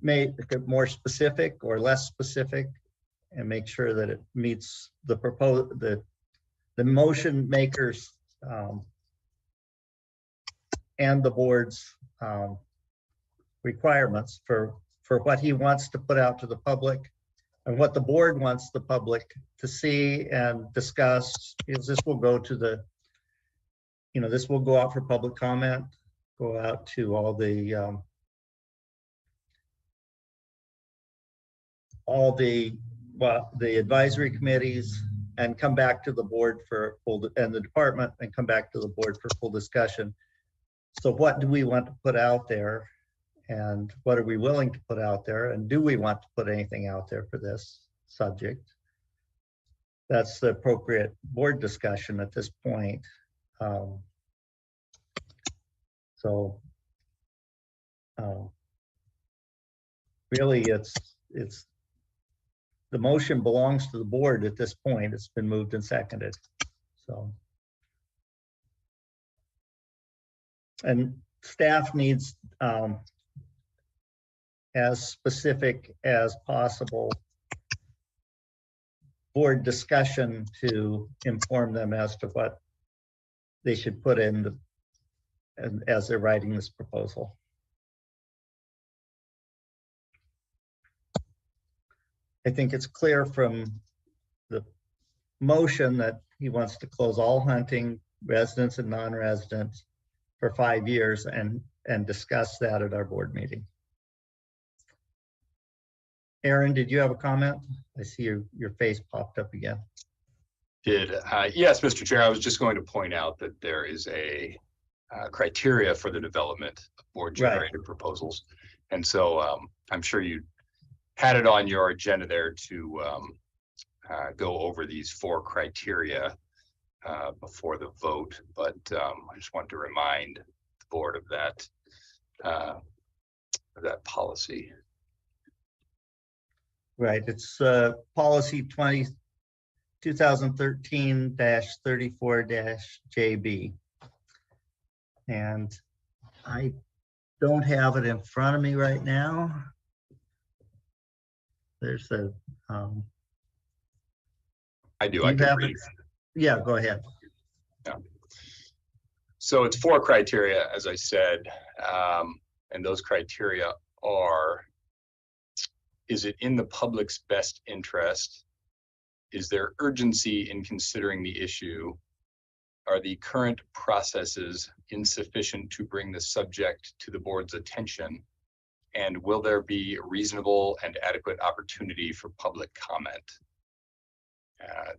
make it more specific or less specific and make sure that it meets the motion makers and the board's requirements for what he wants to put out to the public and what the board wants the public to see and discuss. Is this will go to this will go out for public comment, go out to all the advisory committees, and come back to the board and the department, and come back to the board for full discussion. So what do we want to put out there, and what are we willing to put out there, and do we want to put anything out there for this subject? That's the appropriate board discussion at this point. Really, it's the motion belongs to the board at this point. It's been moved and seconded. So, and staff needs as specific as possible board discussion to inform them as to what they should put in as they're writing this proposal. I think it's clear from the motion that he wants to close all hunting, residents and non-residents, for 5 years and discuss that at our board meeting. Aaron, did you have a comment? I see your face popped up again. Yes, Mr. Chair, I was just going to point out that there is a criteria for the development of board generated proposals. And so I'm sure you had it on your agenda there to go over these 4 criteria before the vote, but I just wanted to remind the board of that policy. Right, it's policy 2013-34-JB. And I don't have it in front of me right now. There's a I do. I can read. Yeah, go ahead. Yeah. So it's 4 criteria, as I said, and those criteria are: is it in the public's best interest? Is there urgency in considering the issue? Are the current processes insufficient to bring the subject to the board's attention? And will there be reasonable and adequate opportunity for public comment?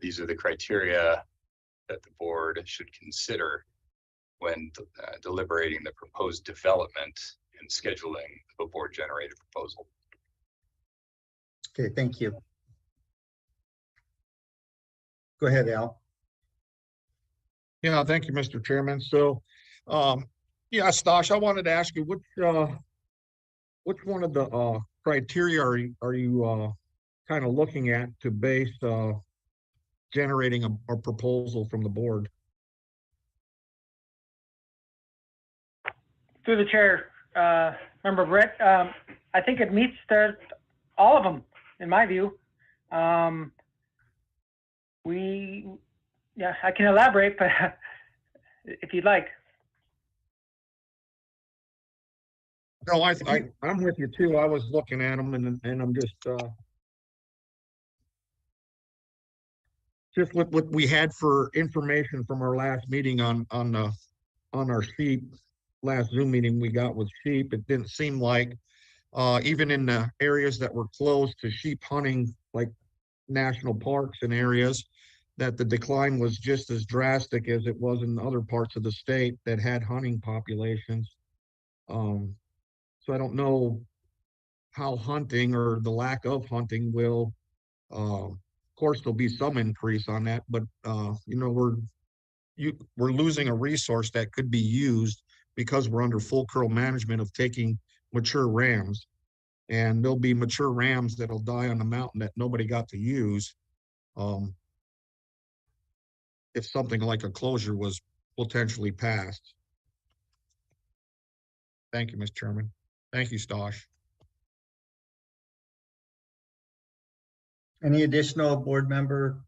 These are the criteria that the board should consider when deliberating the proposed development and scheduling of a board generated proposal. Okay, thank you. Go ahead, Al. Yeah, thank you, Mr. Chairman. So, yeah, Stosh, I wanted to ask you which one of the criteria are you kind of looking at to base generating a proposal from the board? Through the chair, Member Brett, I think it meets all of them, in my view. Yeah, I can elaborate, but if you'd like. No, I'm with you too. I was looking at them and I'm just what we had for information from our last meeting on our sheep, last Zoom meeting we got with sheep. It didn't seem like even in the areas that were closed to sheep hunting, like national parks and areas, that the decline was just as drastic as it was in other parts of the state that had hunting populations. So I don't know how hunting or the lack of hunting will, of course, there'll be some increase on that, but you know, we're losing a resource that could be used because we're under full curl management of taking mature rams, and there'll be mature rams that'll die on the mountain that nobody got to use. If something like a closure was potentially passed. Thank you, Mr. Chairman. Thank you, Stosh. Any additional board member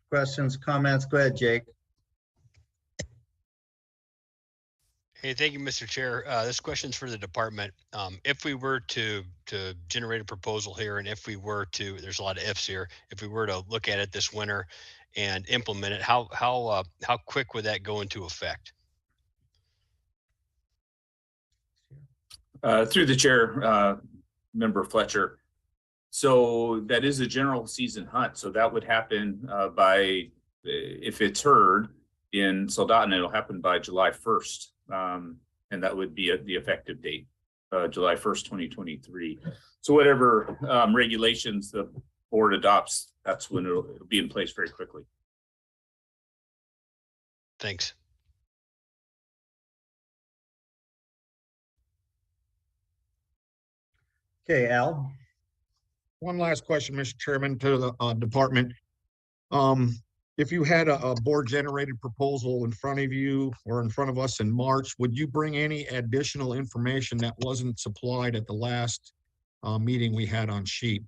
questions, comments? Go ahead, Jake. Hey, thank you, Mr. Chair. This question's for the department. If we were to generate a proposal here, and if we were to, there's a lot of ifs here, if we were to look at it this winter and implement it, how quick would that go into effect? Through the chair, Member Fletcher. So that is a general season hunt. So that would happen if it's heard in Soldotna, it'll happen by July 1st. And that would be the effective date, July 1st, 2023. So whatever regulations the board adopts, that's when it'll be in place very quickly. Thanks. Okay, Al. One last question, Mr. Chairman, to the department. If you had a board generated proposal in front of you or in front of us in March, would you bring any additional information that wasn't supplied at the last meeting we had on sheep?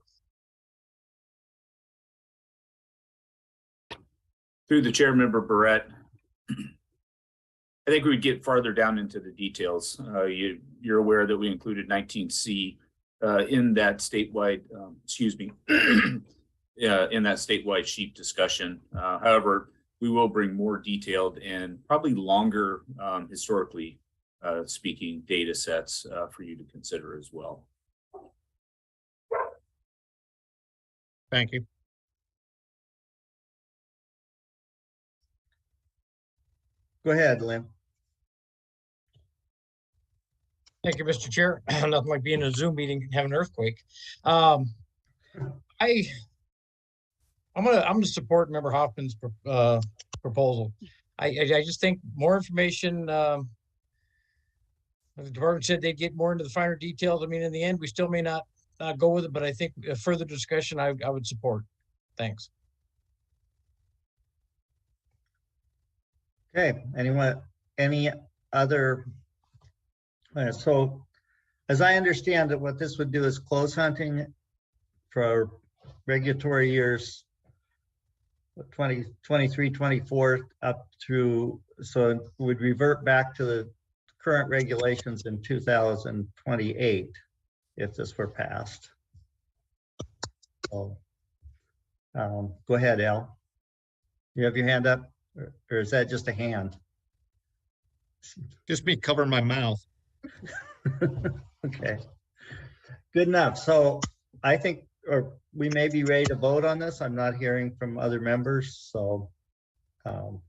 Through the chair, Member Barrett, I think we would get farther down into the details. You're aware that we included 19C in that statewide, in that statewide sheet discussion. However, we will bring more detailed and probably longer, historically speaking, data sets for you to consider as well. Thank you. Go ahead, Lynn. Thank you, Mr. Chair. Nothing like being in a Zoom meeting and having an earthquake. I'm gonna support Member Hoffman's proposal. I just think more information. The department said they'd get more into the finer details. I mean, in the end, we still may not go with it, but I think a further discussion I would support. Thanks. Okay, anyone, any other? So as I understand it, what this would do is close hunting for regulatory years 2023, 24 up through, so it would revert back to the current regulations in 2028 if this were passed. So, go ahead, Al. You have your hand up, or is that just a hand? Just me covering my mouth. Okay, good enough. So I think, or we may be ready to vote on this. I'm not hearing from other members, so the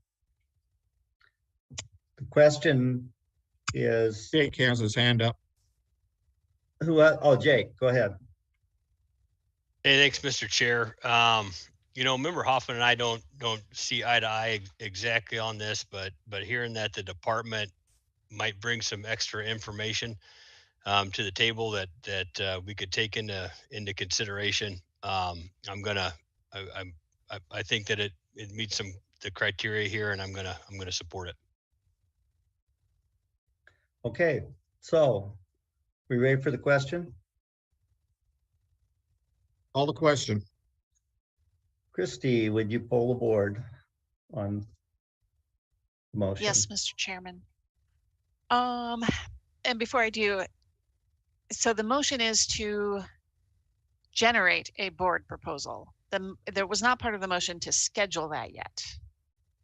question is, Jake has his hand up. Who? Oh, Jake, go ahead. Hey, thanks, Mr. Chair. You know, Member Hoffman and I don't see eye to eye exactly on this, but hearing that the department might bring some extra information to the table that we could take into consideration. I think that it meets the criteria here, and I'm gonna support it. Okay, so we ready for the question? Call the question. Christy, would you poll the board on the motion? Yes, Mr. Chairman. And before I do, so the motion is to generate a board proposal. There was not part of the motion to schedule that yet.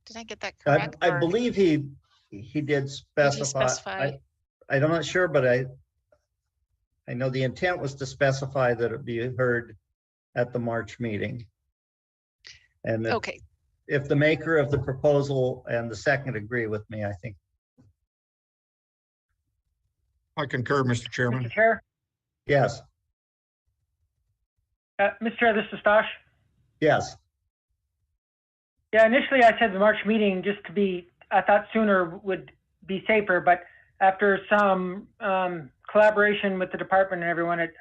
Did I get that correct? I believe he did specify. Did he specify? I'm not sure, but I know the intent was to specify that it be heard at the March meeting. And okay, if the maker of the proposal and the second agree with me, I think. I concur, Mr. Chairman. Mr. Chair? Yes. Mr. Chair, this is Stosh. Yes. Yeah, initially I said the March meeting just to be, I thought sooner would be safer, but after some collaboration with the department and everyone, it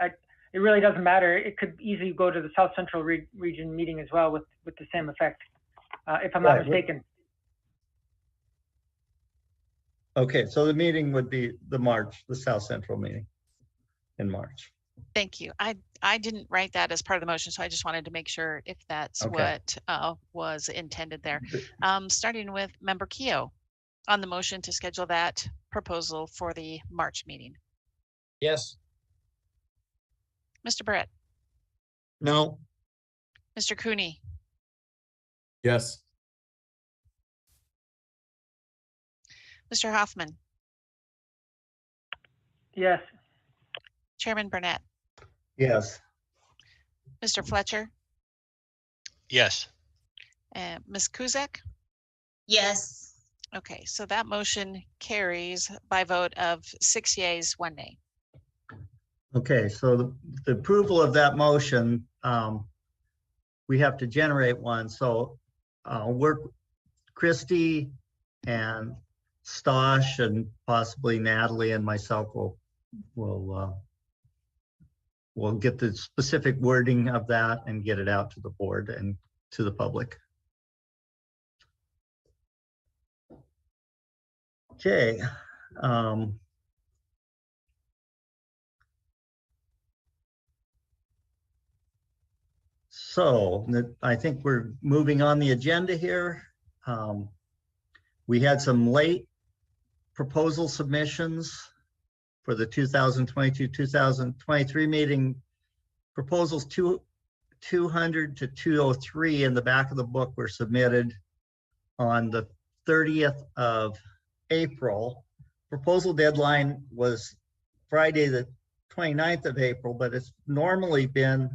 really doesn't matter. It could easily go to the South Central region meeting as well with the same effect, if I'm not mistaken. Okay, so the meeting would be the South Central meeting in March. thank you. I didn't write that as part of the motion, so I just wanted to make sure if that's what was intended there. Starting with Member Keough on the motion to schedule that proposal for the March meeting. Yes. Mr. Barrett, No. Mr. Cooney, Yes. Mr. Hoffman, Yes. Chairman Burnett, Yes. Mr. Fletcher, Yes. and Ms. Kuzak. Yes. Okay, so that motion carries by vote of 6 yeas, 1 nay. Okay, so the approval of that motion, we have to generate one. So Christy and Stosh and possibly Natalie and myself will get the specific wording of that and get it out to the board and to the public. Okay. So I think we're moving on the agenda here. We had some late proposal submissions for the 2022-2023 meeting. Proposals 200 to 203 in the back of the book were submitted on the 30th of April. Proposal deadline was Friday, the 29th of April, but it's normally been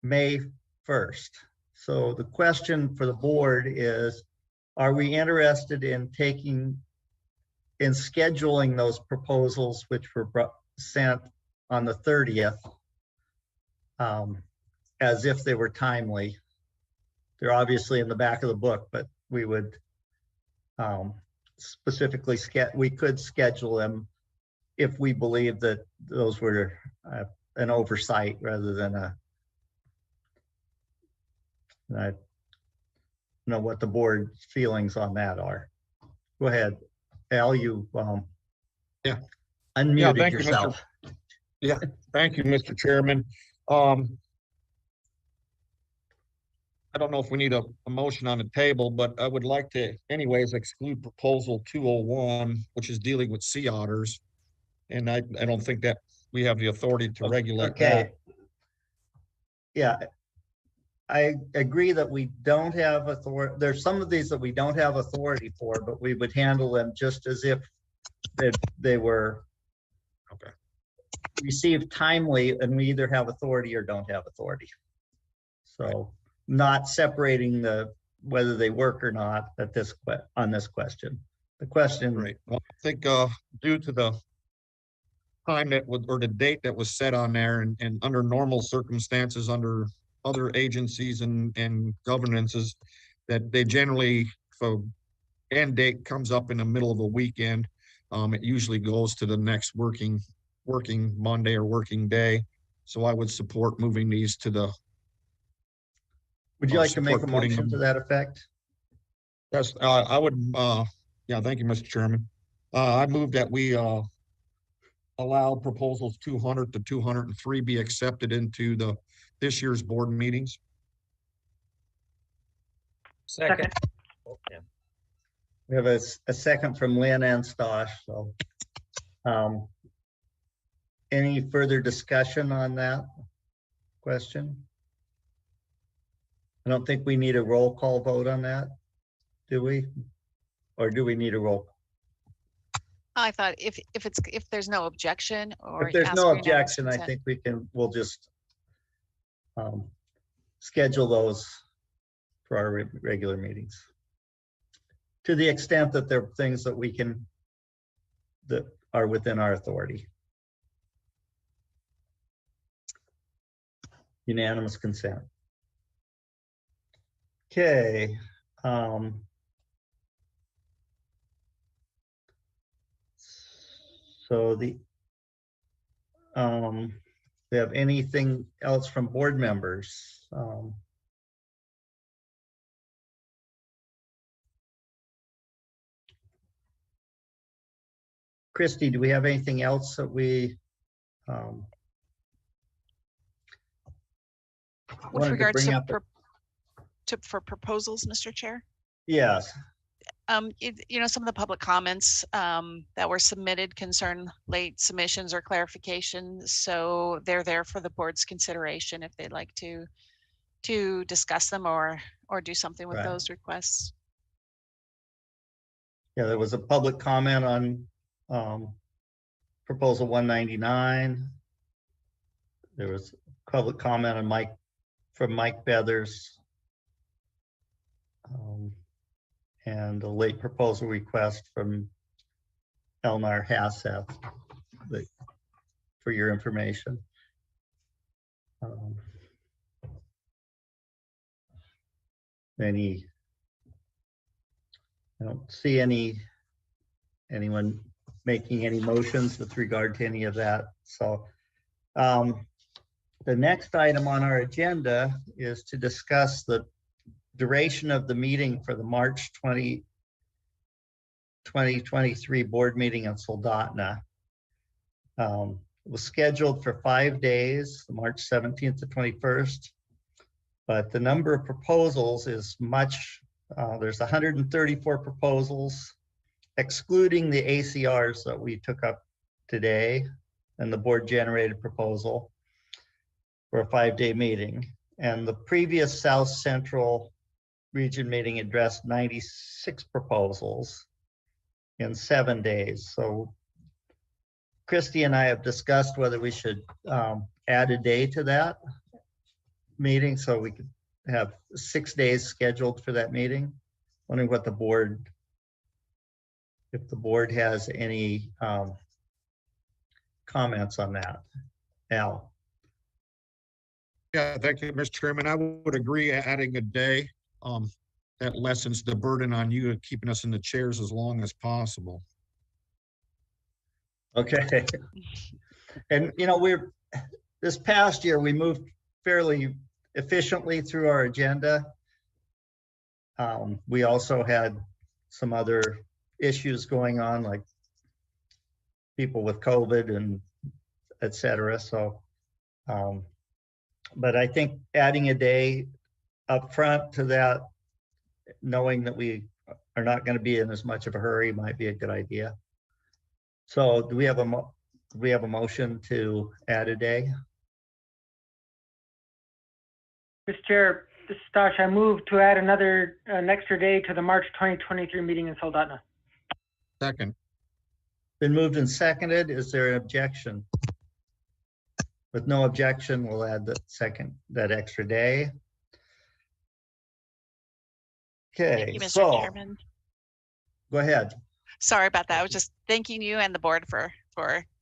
May 1st. So the question for the board is, are we interested in scheduling those proposals which were sent on the 30th as if they were timely? They're obviously in the back of the book, but we would specifically we could schedule them if we believe that those were an oversight rather than I don't know what the board's feelings on that are. Go ahead, Al, you unmuted thank yourself. You, thank you, Mr. Chairman. I don't know if we need a motion on the table, but I would like to anyways exclude proposal 201, which is dealing with sea otters. And I don't think that we have the authority to regulate that. Yeah, I agree that we don't have authority. There's some of these that we don't have authority for, but we would handle them just as if they were received timely, and we either have authority or don't have authority. So not separating whether they work or not on this question. The question, right? Well, I think due to the time or the date that was set on there, and under normal circumstances, under other agencies and governances, that they generally, if a end date comes up in the middle of a weekend, it usually goes to the next working Monday or working day. So I would support moving these to the. Would you like to make a motion to that effect? Yes, I would. Yeah, thank you, Mr. Chairman. I move that we allow proposals 200 to 203 be accepted into this year's board meetings. Second. We have a second from Lynn and Stosh. So, any further discussion on that question? I don't think we need a roll call vote on that, do we? Or do we need a roll? I thought if there's no objection, or if there's no objection, I think we'll just schedule those for our regular meetings, to the extent that they're things that that are within our authority. Unanimous consent. Okay. So we have anything else from board members? Christy, do we have anything else that we with regards for proposals, Mr. Chair? Yes. Some of the public comments that were submitted concern late submissions or clarification, so they're there for the board's consideration if they'd like to discuss them or do something with those requests. Yeah, there was a public comment on proposal 199. There was public comment on from Mike Beathers. And a late proposal request from Elnar Hasseth, for your information. I don't see anyone making any motions with regard to any of that. So the next item on our agenda is to discuss the duration of the meeting for the March 2023 board meeting in Soldotna. It was scheduled for 5 days, March 17th to 21st, but the number of proposals is much There's 134 proposals, excluding the ACRs that we took up today and the board generated proposal for a 5-day meeting. And the previous South Central region meeting addressed 96 proposals in 7 days. So Christy and I have discussed whether we should add a day to that meeting so we could have 6 days scheduled for that meeting. Wondering what the board, if the board has any comments on that. Al? Yeah, thank you, Mr. Chairman. I would agree adding a day. That lessens the burden on you of keeping us in the chairs as long as possible. Okay. And you know, this past year we moved fairly efficiently through our agenda. We also had some other issues going on, like people with COVID and et cetera. So, but I think adding a day up front to that, knowing that we are not going to be in as much of a hurry, might be a good idea. So do we have a motion to add a day? Mr. Chair, this is Stosh. I move to add an extra day to the March 2023 meeting in Soldotna. Second. Been moved and seconded. Is there an objection? With no objection, we'll add that extra day. Okay, Thank you, Mr. so Chairman. Go ahead. Sorry about that. I was just thanking you and the board for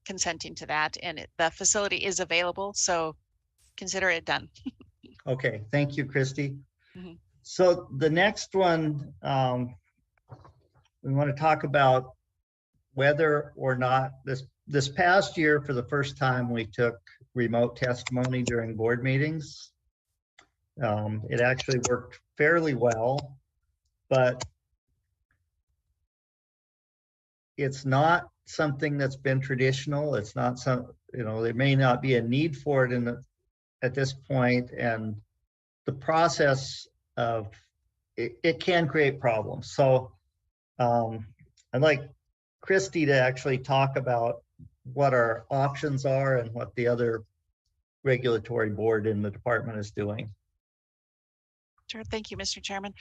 consenting to that, and the facility is available, so consider it done. Okay, thank you, Christy. Mm-hmm. So the next one, we want to talk about whether or not this past year, for the first time, we took remote testimony during board meetings. It actually worked fairly well, but it's not something that's been traditional. It's not there may not be a need for it at this point, and the process of it can create problems. So I'd like Christy to actually talk about what our options are and what the other regulatory board in the department is doing. Sure. Thank you, Mr. Chairman.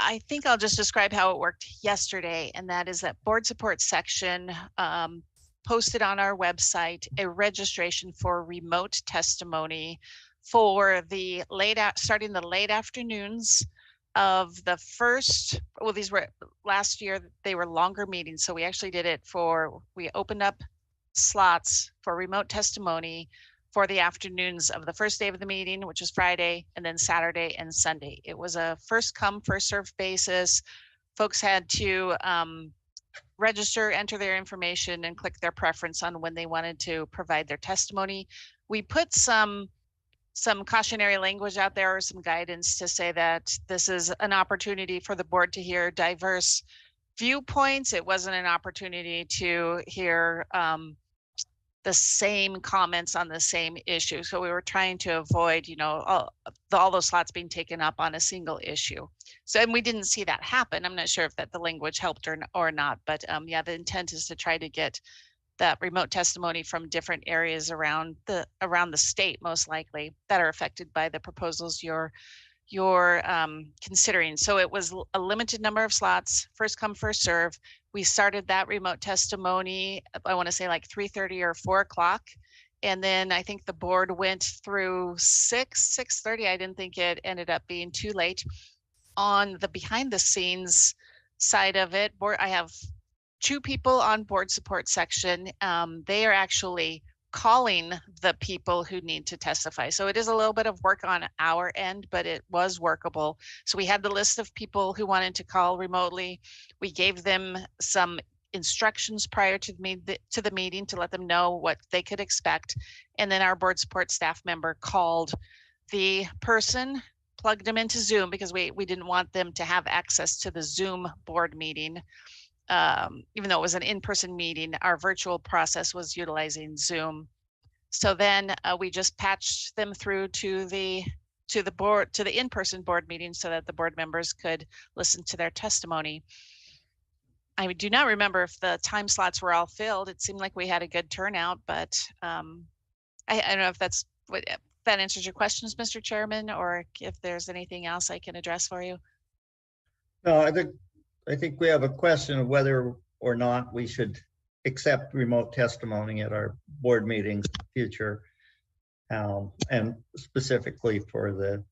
I think I'll just describe how it worked yesterday, and that is that board support section posted on our website a registration for remote testimony for starting the late afternoons of the first, well, these were last year, they were longer meetings. So we actually did it we opened up slots for remote testimony for the afternoons of the first day of the meeting, which is Friday, and then Saturday and Sunday. It was a first come, first served basis. Folks had to register, enter their information, and click their preference on when they wanted to provide their testimony. We put some cautionary language out there, or some guidance to say that this is an opportunity for the board to hear diverse viewpoints. It wasn't an opportunity to hear the same comments on the same issue. So we were trying to avoid, all those slots being taken up on a single issue. So, and we didn't see that happen. I'm not sure if the language helped or not, but yeah, the intent is to try to get that remote testimony from different areas around the state, most likely, that are affected by the proposals you're considering. So it was a limited number of slots, first come, first serve. We started that remote testimony, I want to say like 3:30 or 4 o'clock. And then I think the board went through 6:30. I didn't think it ended up being too late. On the behind the scenes side of it, I have 2 people on board support section. They are actually calling the people who need to testify. So it is a little bit of work on our end, but it was workable. So we had the list of people who wanted to call remotely. We gave them some instructions prior to the meeting to let them know what they could expect. And then our board support staff member called the person, plugged them into Zoom, because we didn't want them to have access to the Zoom board meeting. Even though it was an in-person meeting, our virtual process was utilizing Zoom. So then we just patched them through to to the board, to the in-person board meeting so that the board members could listen to their testimony. I do not remember if the time slots were all filled. It seemed like we had a good turnout, but I don't know if that's what, if that answers your questions, Mr. Chairman, or if there's anything else I can address for you. No, I think we have a question of whether or not we should accept remote testimony at our board meetings in the future, and specifically for the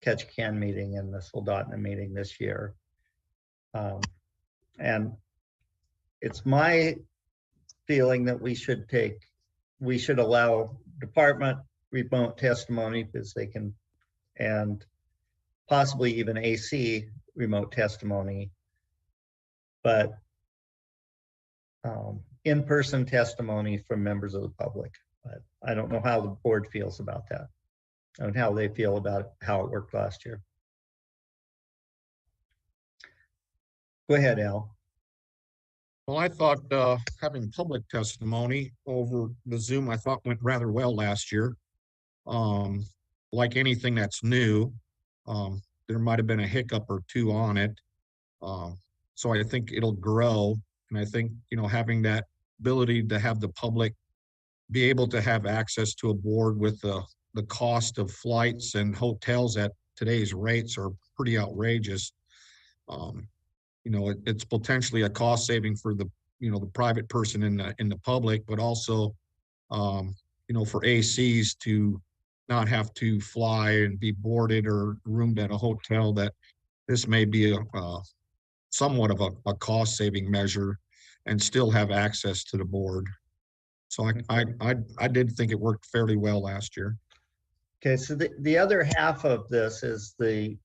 Ketchikan meeting and the Soldotna meeting this year. And it's my feeling that we should allow department remote testimony because they can, and possibly even AC remote testimony, but in-person testimony from members of the public. But I don't know how the board feels about that and how they feel about how it worked last year. Go ahead, Al. Well, I thought having public testimony over the Zoom, I thought went rather well last year. Like anything that's new, there might have been a hiccup or two on it. So I think it'll grow. And I think, you know, having that ability to have the public be able to have access to a board with the cost of flights and hotels at today's rates are pretty outrageous. You know, it's potentially a cost saving for the, you know, the private person in the public, but also, you know, for ACs to not have to fly and be boarded or roomed at a hotel, that this may be a somewhat of a cost saving measure and still have access to the board. So I did think it worked fairly well last year. Okay, so the other half of this is the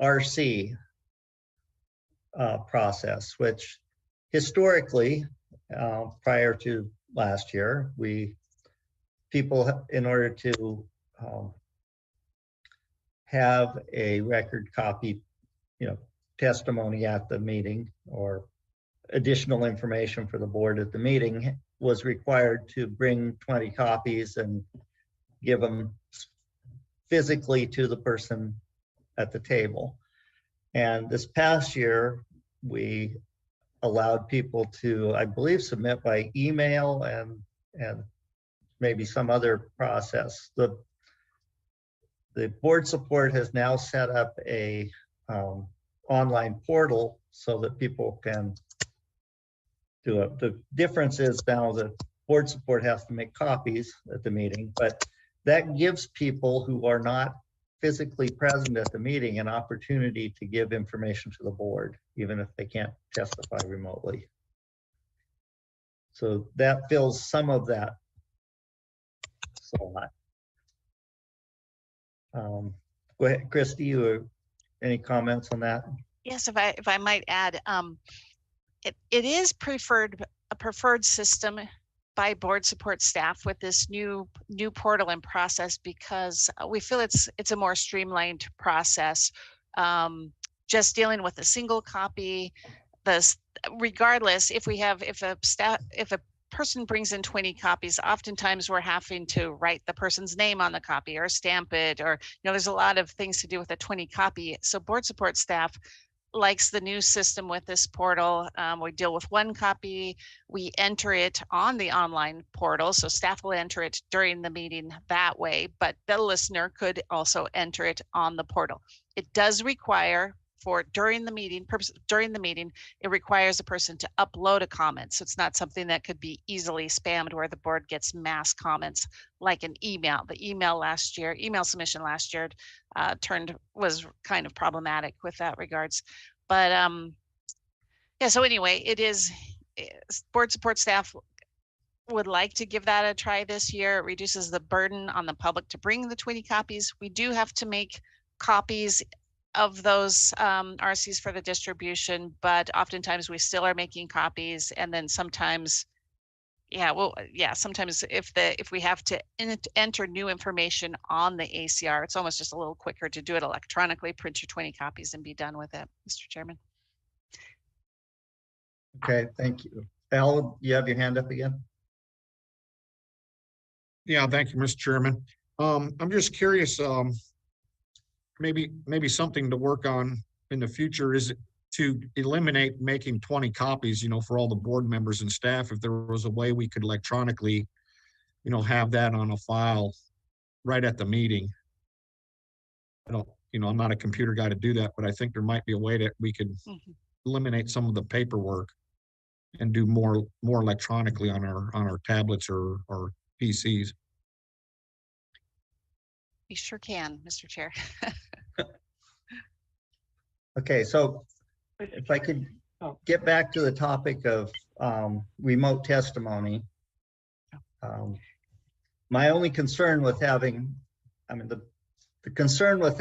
RC process, which historically, prior to last year, people, in order to have a record copy, you know, testimony at the meeting or additional information for the board at the meeting, was required to bring 20 copies and give them physically to the person at the table. And this past year, we allowed people to, I believe, submit by email and maybe some other process. The board support has now set up a online portal so that people can do it. The difference is now that board support has to make copies at the meeting, but that gives people who are not physically present at the meeting an opportunity to give information to the board, even if they can't testify remotely. So that fills some of that slot. Go ahead, Christy, you any comments on that? Yes, if I might add, it is a preferred system by board support staff with this new portal and process, because we feel it's a more streamlined process. Just dealing with a single copy, regardless if a person brings in 20 copies, oftentimes we're having to write the person's name on the copy or stamp it, or, you know, there's a lot of things to do with a 20 copy. So board support staff likes the new system with this portal. We deal with one copy, we enter it on the online portal, so staff will enter it during the meeting that way, but the listener could also enter it on the portal. It does require during the meeting, it requires a person to upload a comment. So it's not something that could be easily spammed where the board gets mass comments like an email. The email submission last year was kind of problematic with that regards. But yeah, so anyway, board support staff would like to give that a try this year. It reduces the burden on the public to bring the 20 copies. We do have to make copies of those RCs for the distribution, but oftentimes we still are making copies. And then sometimes, sometimes if we have to enter new information on the ACR, it's almost just a little quicker to do it electronically, print your 20 copies and be done with it, Mr. Chairman. Okay, thank you. Al, you have your hand up again? Yeah, thank you, Mr. Chairman. I'm just curious, maybe something to work on in the future is to eliminate making 20 copies, for all the board members and staff. If there was a way we could electronically, have that on a file right at the meeting. I don't, I'm not a computer guy to do that, but I think there might be a way that we could eliminate some of the paperwork and do more electronically on our tablets or PCs. We sure can, Mr. Chair. Okay, so if I could get back to the topic of remote testimony. My only concern with having, the concern with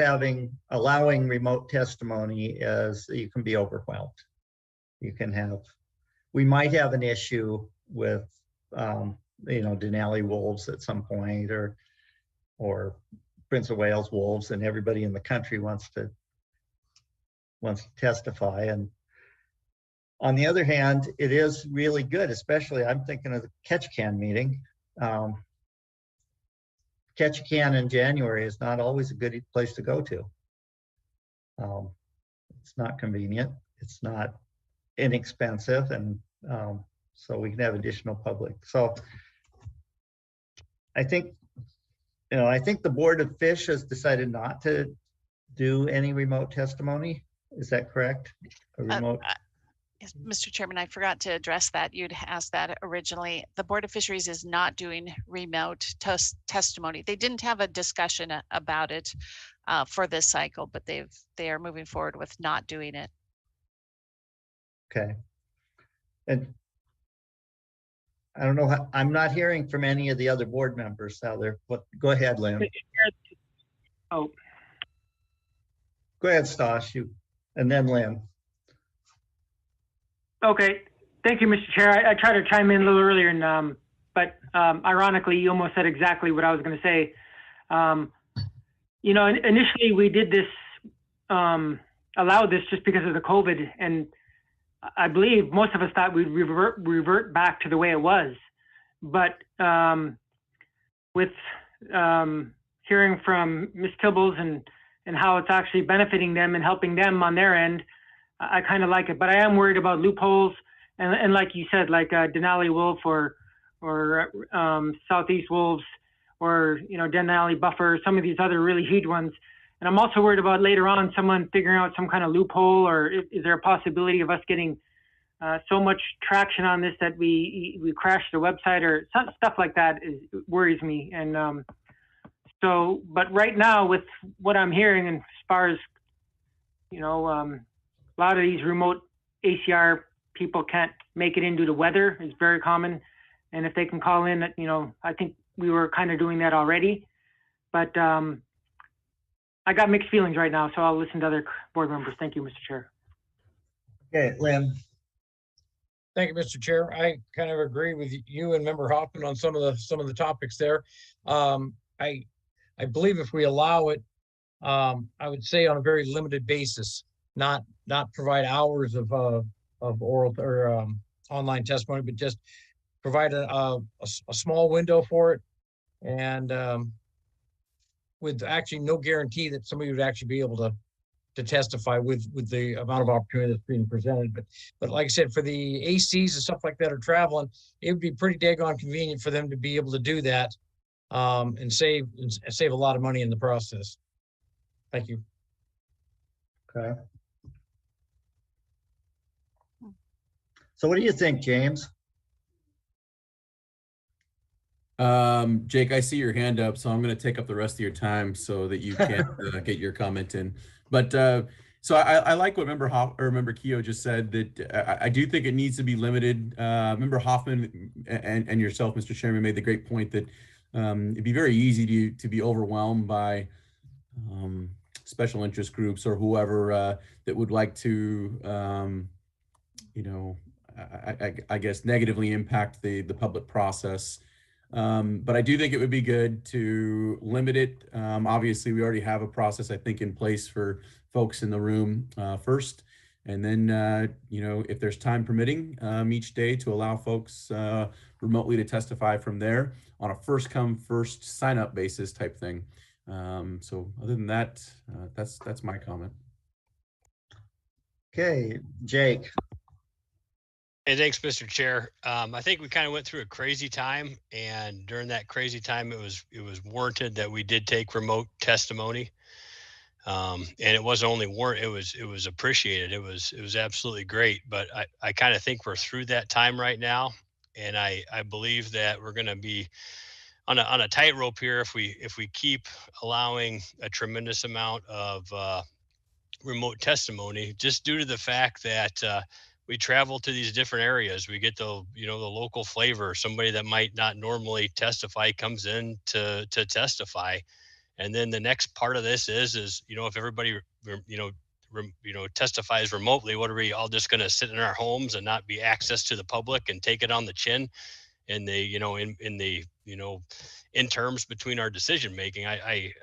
allowing remote testimony is that you can be overwhelmed. We might have an issue with, Denali wolves at some point, or Prince of Wales wolves, and everybody in the country wants to testify. And on the other hand, it is really good, especially I'm thinking of the Ketchikan meeting. Ketchikan in January is not always a good place to go to. It's not convenient, it's not inexpensive, and so we can have additional public. So I think the Board of Fish has decided not to do any remote testimony. Is that correct? A remote. Yes, Mr. Chairman, I forgot to address that. You'd asked that originally. The Board of Fisheries is not doing remote testimony. They didn't have a discussion about it for this cycle, but they are moving forward with not doing it. Okay. And I don't know how, I'm not hearing from any of the other board members how they're, go ahead, Lynn. Oh. Go ahead, Stosh, and then Lynn. Okay, thank you, Mr. Chair. I tried to chime in a little earlier, and but ironically, you almost said exactly what I was going to say. Initially we did this, allowed this just because of the COVID, and I believe most of us thought we'd revert back to the way it was. But with hearing from Ms. Tibbles and how it's actually benefiting them and helping them on their end, I kind of like it. But I am worried about loopholes, and like you said, like Denali wolf or Southeast wolves, or Denali buffer, some of these other really huge ones. And I'm also worried about later on someone figuring out some kind of loophole, or is there a possibility of us getting so much traction on this that we crash the website, or stuff like that worries me. And but right now with what I'm hearing, and as far as, a lot of these remote ACR people can't make it in due to weather. It's very common. And if they can call in, I think we were kind of doing that already. But I got mixed feelings right now, so I'll listen to other board members. Thank you, Mr. Chair. Okay, Lynn. Thank you, Mr. Chair. I kind of agree with you and Member Hoffman on some of the topics there. I believe if we allow it, I would say on a very limited basis, not provide hours of oral or online testimony, but just provide a small window for it, and with actually no guarantee that somebody would actually be able to testify with the amount of opportunity that's being presented. But like I said, for the ACs and stuff like that are traveling, it would be pretty daggone convenient for them to be able to do that and save a lot of money in the process. Thank you. Okay. So what do you think, James? Jake, I see your hand up, so I'm going to take up the rest of your time so that you can get your comment in. But so I like what Member Keogh just said, that I do think it needs to be limited. Member Hoffman and yourself, Mr. Chairman, made the great point that it'd be very easy to be overwhelmed by special interest groups or whoever that would like to, I guess, negatively impact the public process. But I do think it would be good to limit it. Obviously, we already have a process, I think, in place for folks in the room first. And then, if there's time permitting each day, to allow folks remotely to testify from there on a first come, first sign up basis type thing. So other than that, that's my comment. Okay, Jake. Hey, thanks, Mr. Chair. I think we kind of went through a crazy time, and during that crazy time, it was warranted that we did take remote testimony. And it wasn't only it was appreciated. It was absolutely great. But I kind of think we're through that time right now, and I believe that we're going to be on a tightrope here if we keep allowing a tremendous amount of remote testimony, just due to the fact that we travel to these different areas. We get the local flavor. Somebody that might not normally testify comes in to testify. And then the next part of this is if everybody testifies remotely, what are we all just going to sit in our homes and not be access to the public and take it on the chin in the in terms between our decision making? I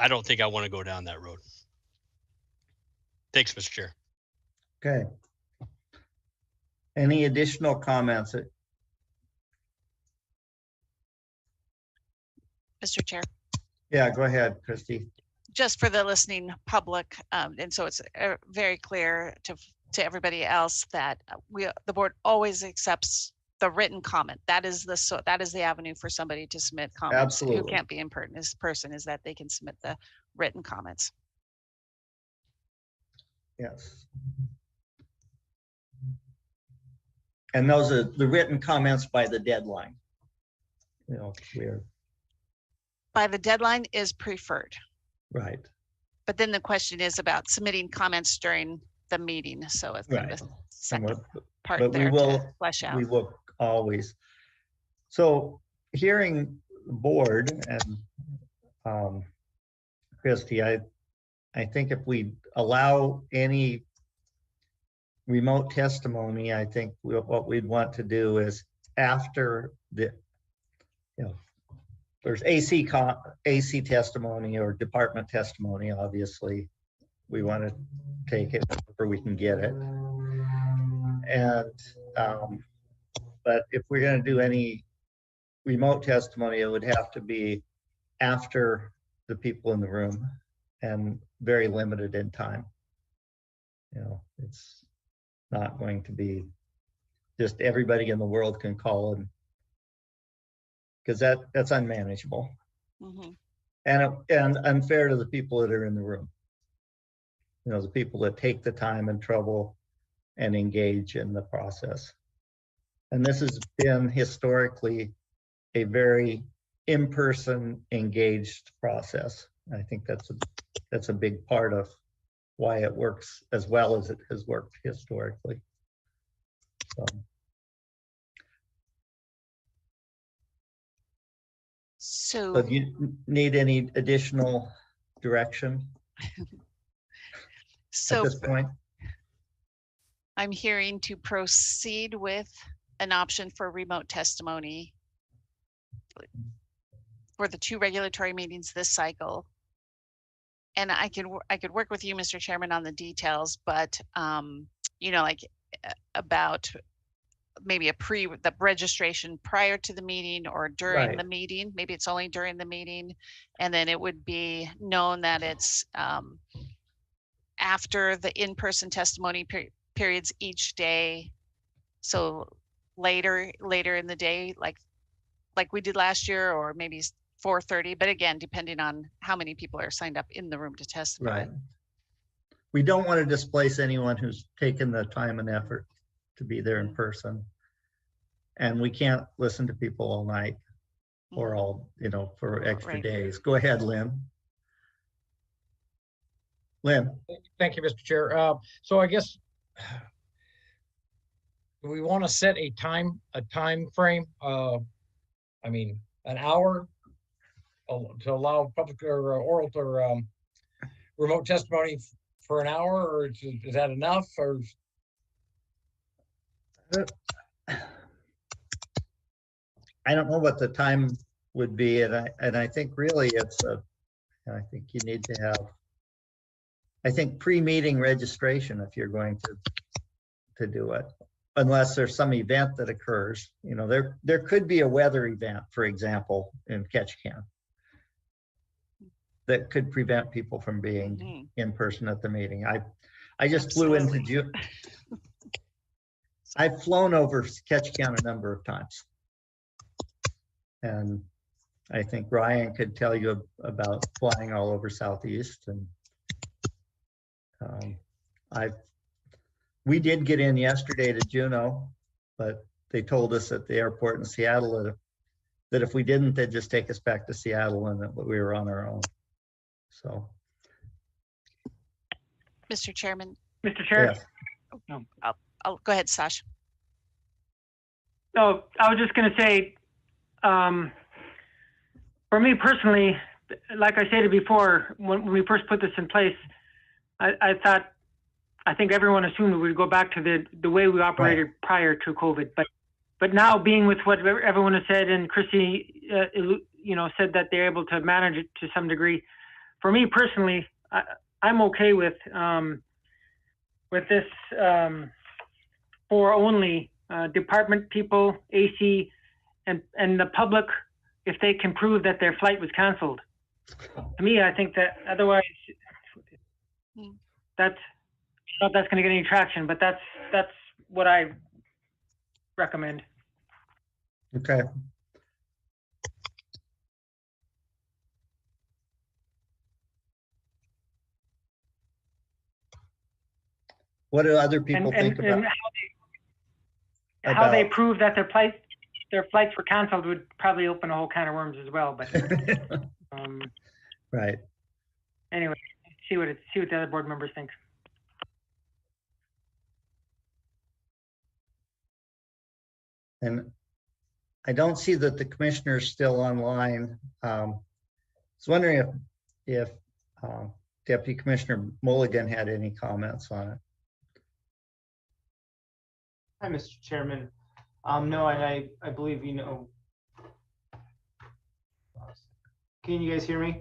don't think I want to go down that road. Thanks, Mr. Chair. Okay. Any additional comments? Mr. Chair. Yeah, go ahead, Christy. Just for the listening public, and so it's very clear to everybody else that the board always accepts the written comment. That is the avenue for somebody to submit comments. Absolutely. Who can't be in person is that they can submit the written comments. Yes. And those are the written comments by the deadline. Clear. By the deadline is preferred. Right. But then the question is about submitting comments during the meeting. So it's kind of a second part there to flesh out. We will always. So hearing the board and Christy, I think if we allow any remote testimony, I think what we'd want to do is after there's AC testimony or department testimony, obviously, we want to take it where we can get it. And, but if we're going to do any remote testimony, it would have to be after the people in the room and very limited in time. It's not going to be just everybody in the world can call in, because that's unmanageable. Mm-hmm. and unfair to the people that are in the room. The people that take the time and trouble and engage in the process. And this has been historically a very in-person engaged process. I think that's a big part of why it works as well as it has worked historically. So do you need any additional direction at this point? I'm hearing to proceed with an option for remote testimony for the 2 regulatory meetings this cycle. And I could work with you, Mr. Chairman, on the details, but like about maybe the registration prior to the meeting or during the meeting. Maybe it's only during the meeting, and then it would be known that it's after the in-person testimony periods each day. So later in the day, like we did last year, or maybe 4:30, but again, depending on how many people are signed up in the room to testify. Right. We don't want to displace anyone who's taken the time and effort to be there in person. And we can't listen to people all night or all, for extra days. Go ahead, Lynn. Lynn. Thank you, Mr. Chair. So I guess we want to set a time frame. I mean, an hour to allow public or oral or remote testimony for an hour, or is that enough? Or I don't know what the time would be, and I think really I think you need to have, pre-meeting registration if you're going to do it. unless there's some event that occurs. You know, there could be a weather event, for example, in Ketchikan that could prevent people from being in person at the meeting. I just flew into June. I've flown over Ketchikan a number of times. And I think Ryan could tell you about flying all over Southeast. And we did get in yesterday to Juneau, but they told us at the airport in Seattle that if we didn't, they'd just take us back to Seattle and that we were on our own. So. Mr. Chairman. Mr. Chair. Yes. No. I'll go ahead, Sash. No, I was just going to say, for me personally, like I stated before, when we first put this in place, I think everyone assumed we would go back to the way we operated prior to COVID. But now, being with what everyone has said, and Christy, said that they're able to manage it to some degree. For me personally, I'm okay with this for only department people, AC, and the public, if they can prove that their flight was canceled. To me, I think that otherwise, that's not going to get any traction, but that's what I recommend. Okay. What do other people think about? And how they prove that their flights were canceled would probably open a whole can of worms as well. But right. Anyway, see what the other board members think. And I don't see that the commissioner is still online. I was wondering if Deputy Commissioner Mulligan had any comments on it. Hi, Mr. Chairman. No, I believe you know. Can you guys hear me?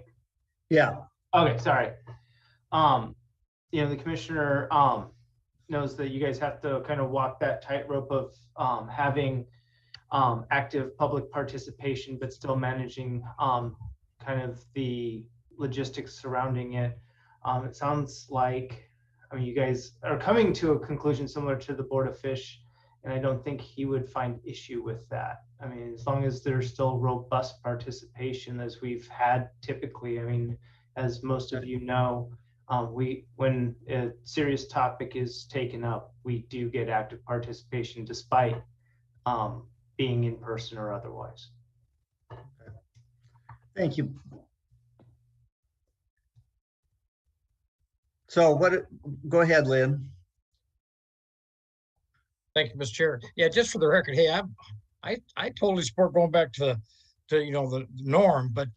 Yeah. Okay, sorry. The commissioner knows that you guys have to kind of walk that tightrope of having active public participation, but still managing kind of the logistics surrounding it. It sounds like, you guys are coming to a conclusion similar to the Board of Fish, and I don't think he would find issue with that. As long as there's still robust participation as we've had typically. As most of you know, when a serious topic is taken up, we do get active participation despite being in person or otherwise. Thank you. So go ahead, Lynn. Thank you, Mr. Chair. Yeah, just for the record, hey, I totally support going back to the norm, but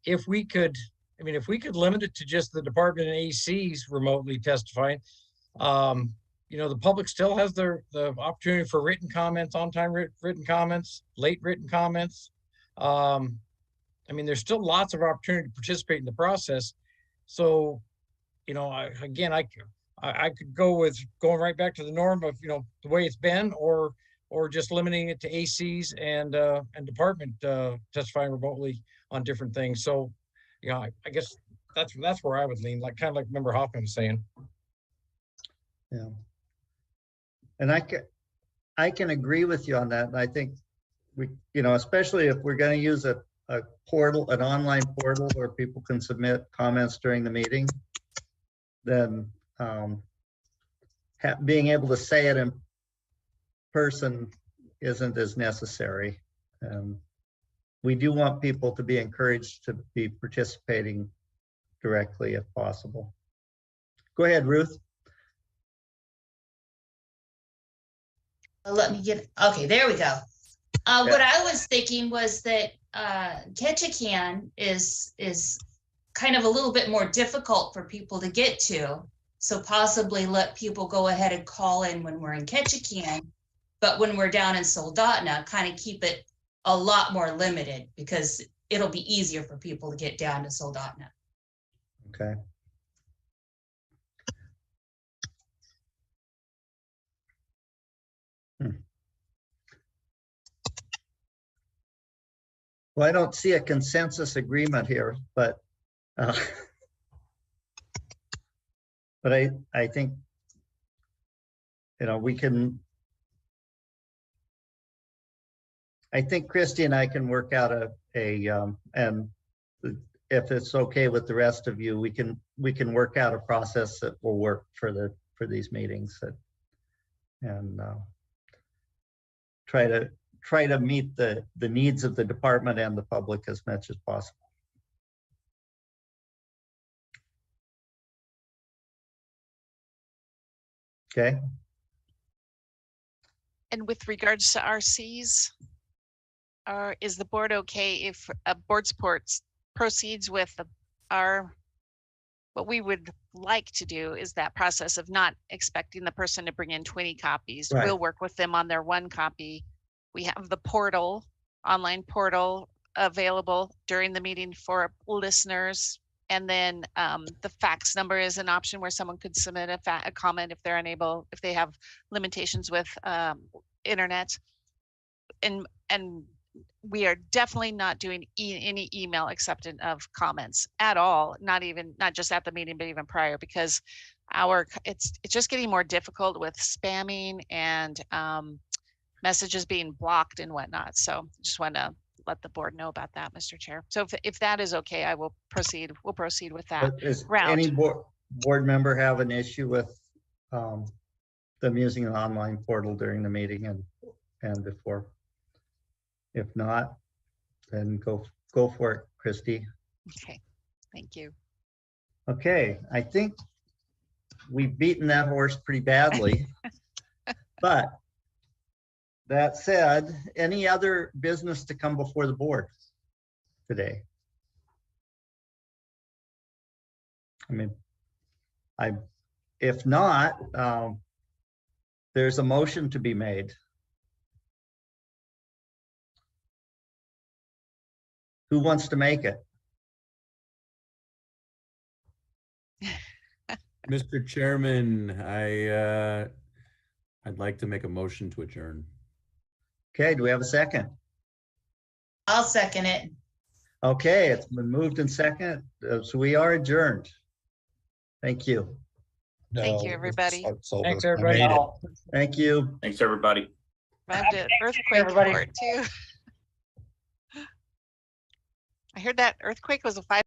if we could limit it to just the department and ACs remotely testifying, the public still has the opportunity for written comments, on-time written comments, late written comments. There's still lots of opportunity to participate in the process. So, I could go with going right back to the norm of, the way it's been, or just limiting it to ACs and department testifying remotely on different things. So, I guess that's where I would lean, kind of like Member Hoffman was saying. Yeah. And I can agree with you on that. And I think we, especially if we're going to use a portal, an online portal where people can submit comments during the meeting, then being able to say it in person isn't as necessary. We do want people to be encouraged to be participating directly if possible. Go ahead, Ruth. Let me get, okay, there we go. What I was thinking was that Ketchikan is kind of a little bit more difficult for people to get to. So possibly let people go ahead and call in when we're in Ketchikan, but when we're down in Soldotna, kind of keep it a lot more limited because it'll be easier for people to get down to Soldotna. Okay. Well, I don't see a consensus agreement here, but but I think, you know, we can, I think Christy and I can work out and if it's okay with the rest of you, we can work out a process that will work for these meetings and try to meet the needs of the department and the public as much as possible. Okay. And with regards to RCs, is the board okay if board supports proceeds with what we would like to do is that process of not expecting the person to bring in 20 copies. Right. We'll work with them on their one copy. We have the portal, online portal available during the meeting for listeners. And then the fax number is an option where someone could submit a comment if they're unable, if they have limitations with internet. And we are definitely not doing any email acceptance of comments at all, not just at the meeting, but even prior, because it's just getting more difficult with spamming and messages being blocked and whatnot. So just want to let the board know about that, Mr. Chair. So if that is okay, I will proceed. We'll proceed with that route. Any board member have an issue with them using an online portal during the meeting and before? If not, then go for it, Christy. Okay, thank you. Okay, I think we've beaten that horse pretty badly. But that said, any other business to come before the board today? I mean, if not, there's a motion to be made. Who wants to make it? Mr. Chairman, I'd like to make a motion to adjourn. Okay, do we have a second? I'll second it. Okay, it's been moved and second, so we are adjourned. Thank you. Thank you, everybody. Thanks, everybody. Thank you. Thanks, everybody. I have an earthquake report too. I heard that earthquake was a 5.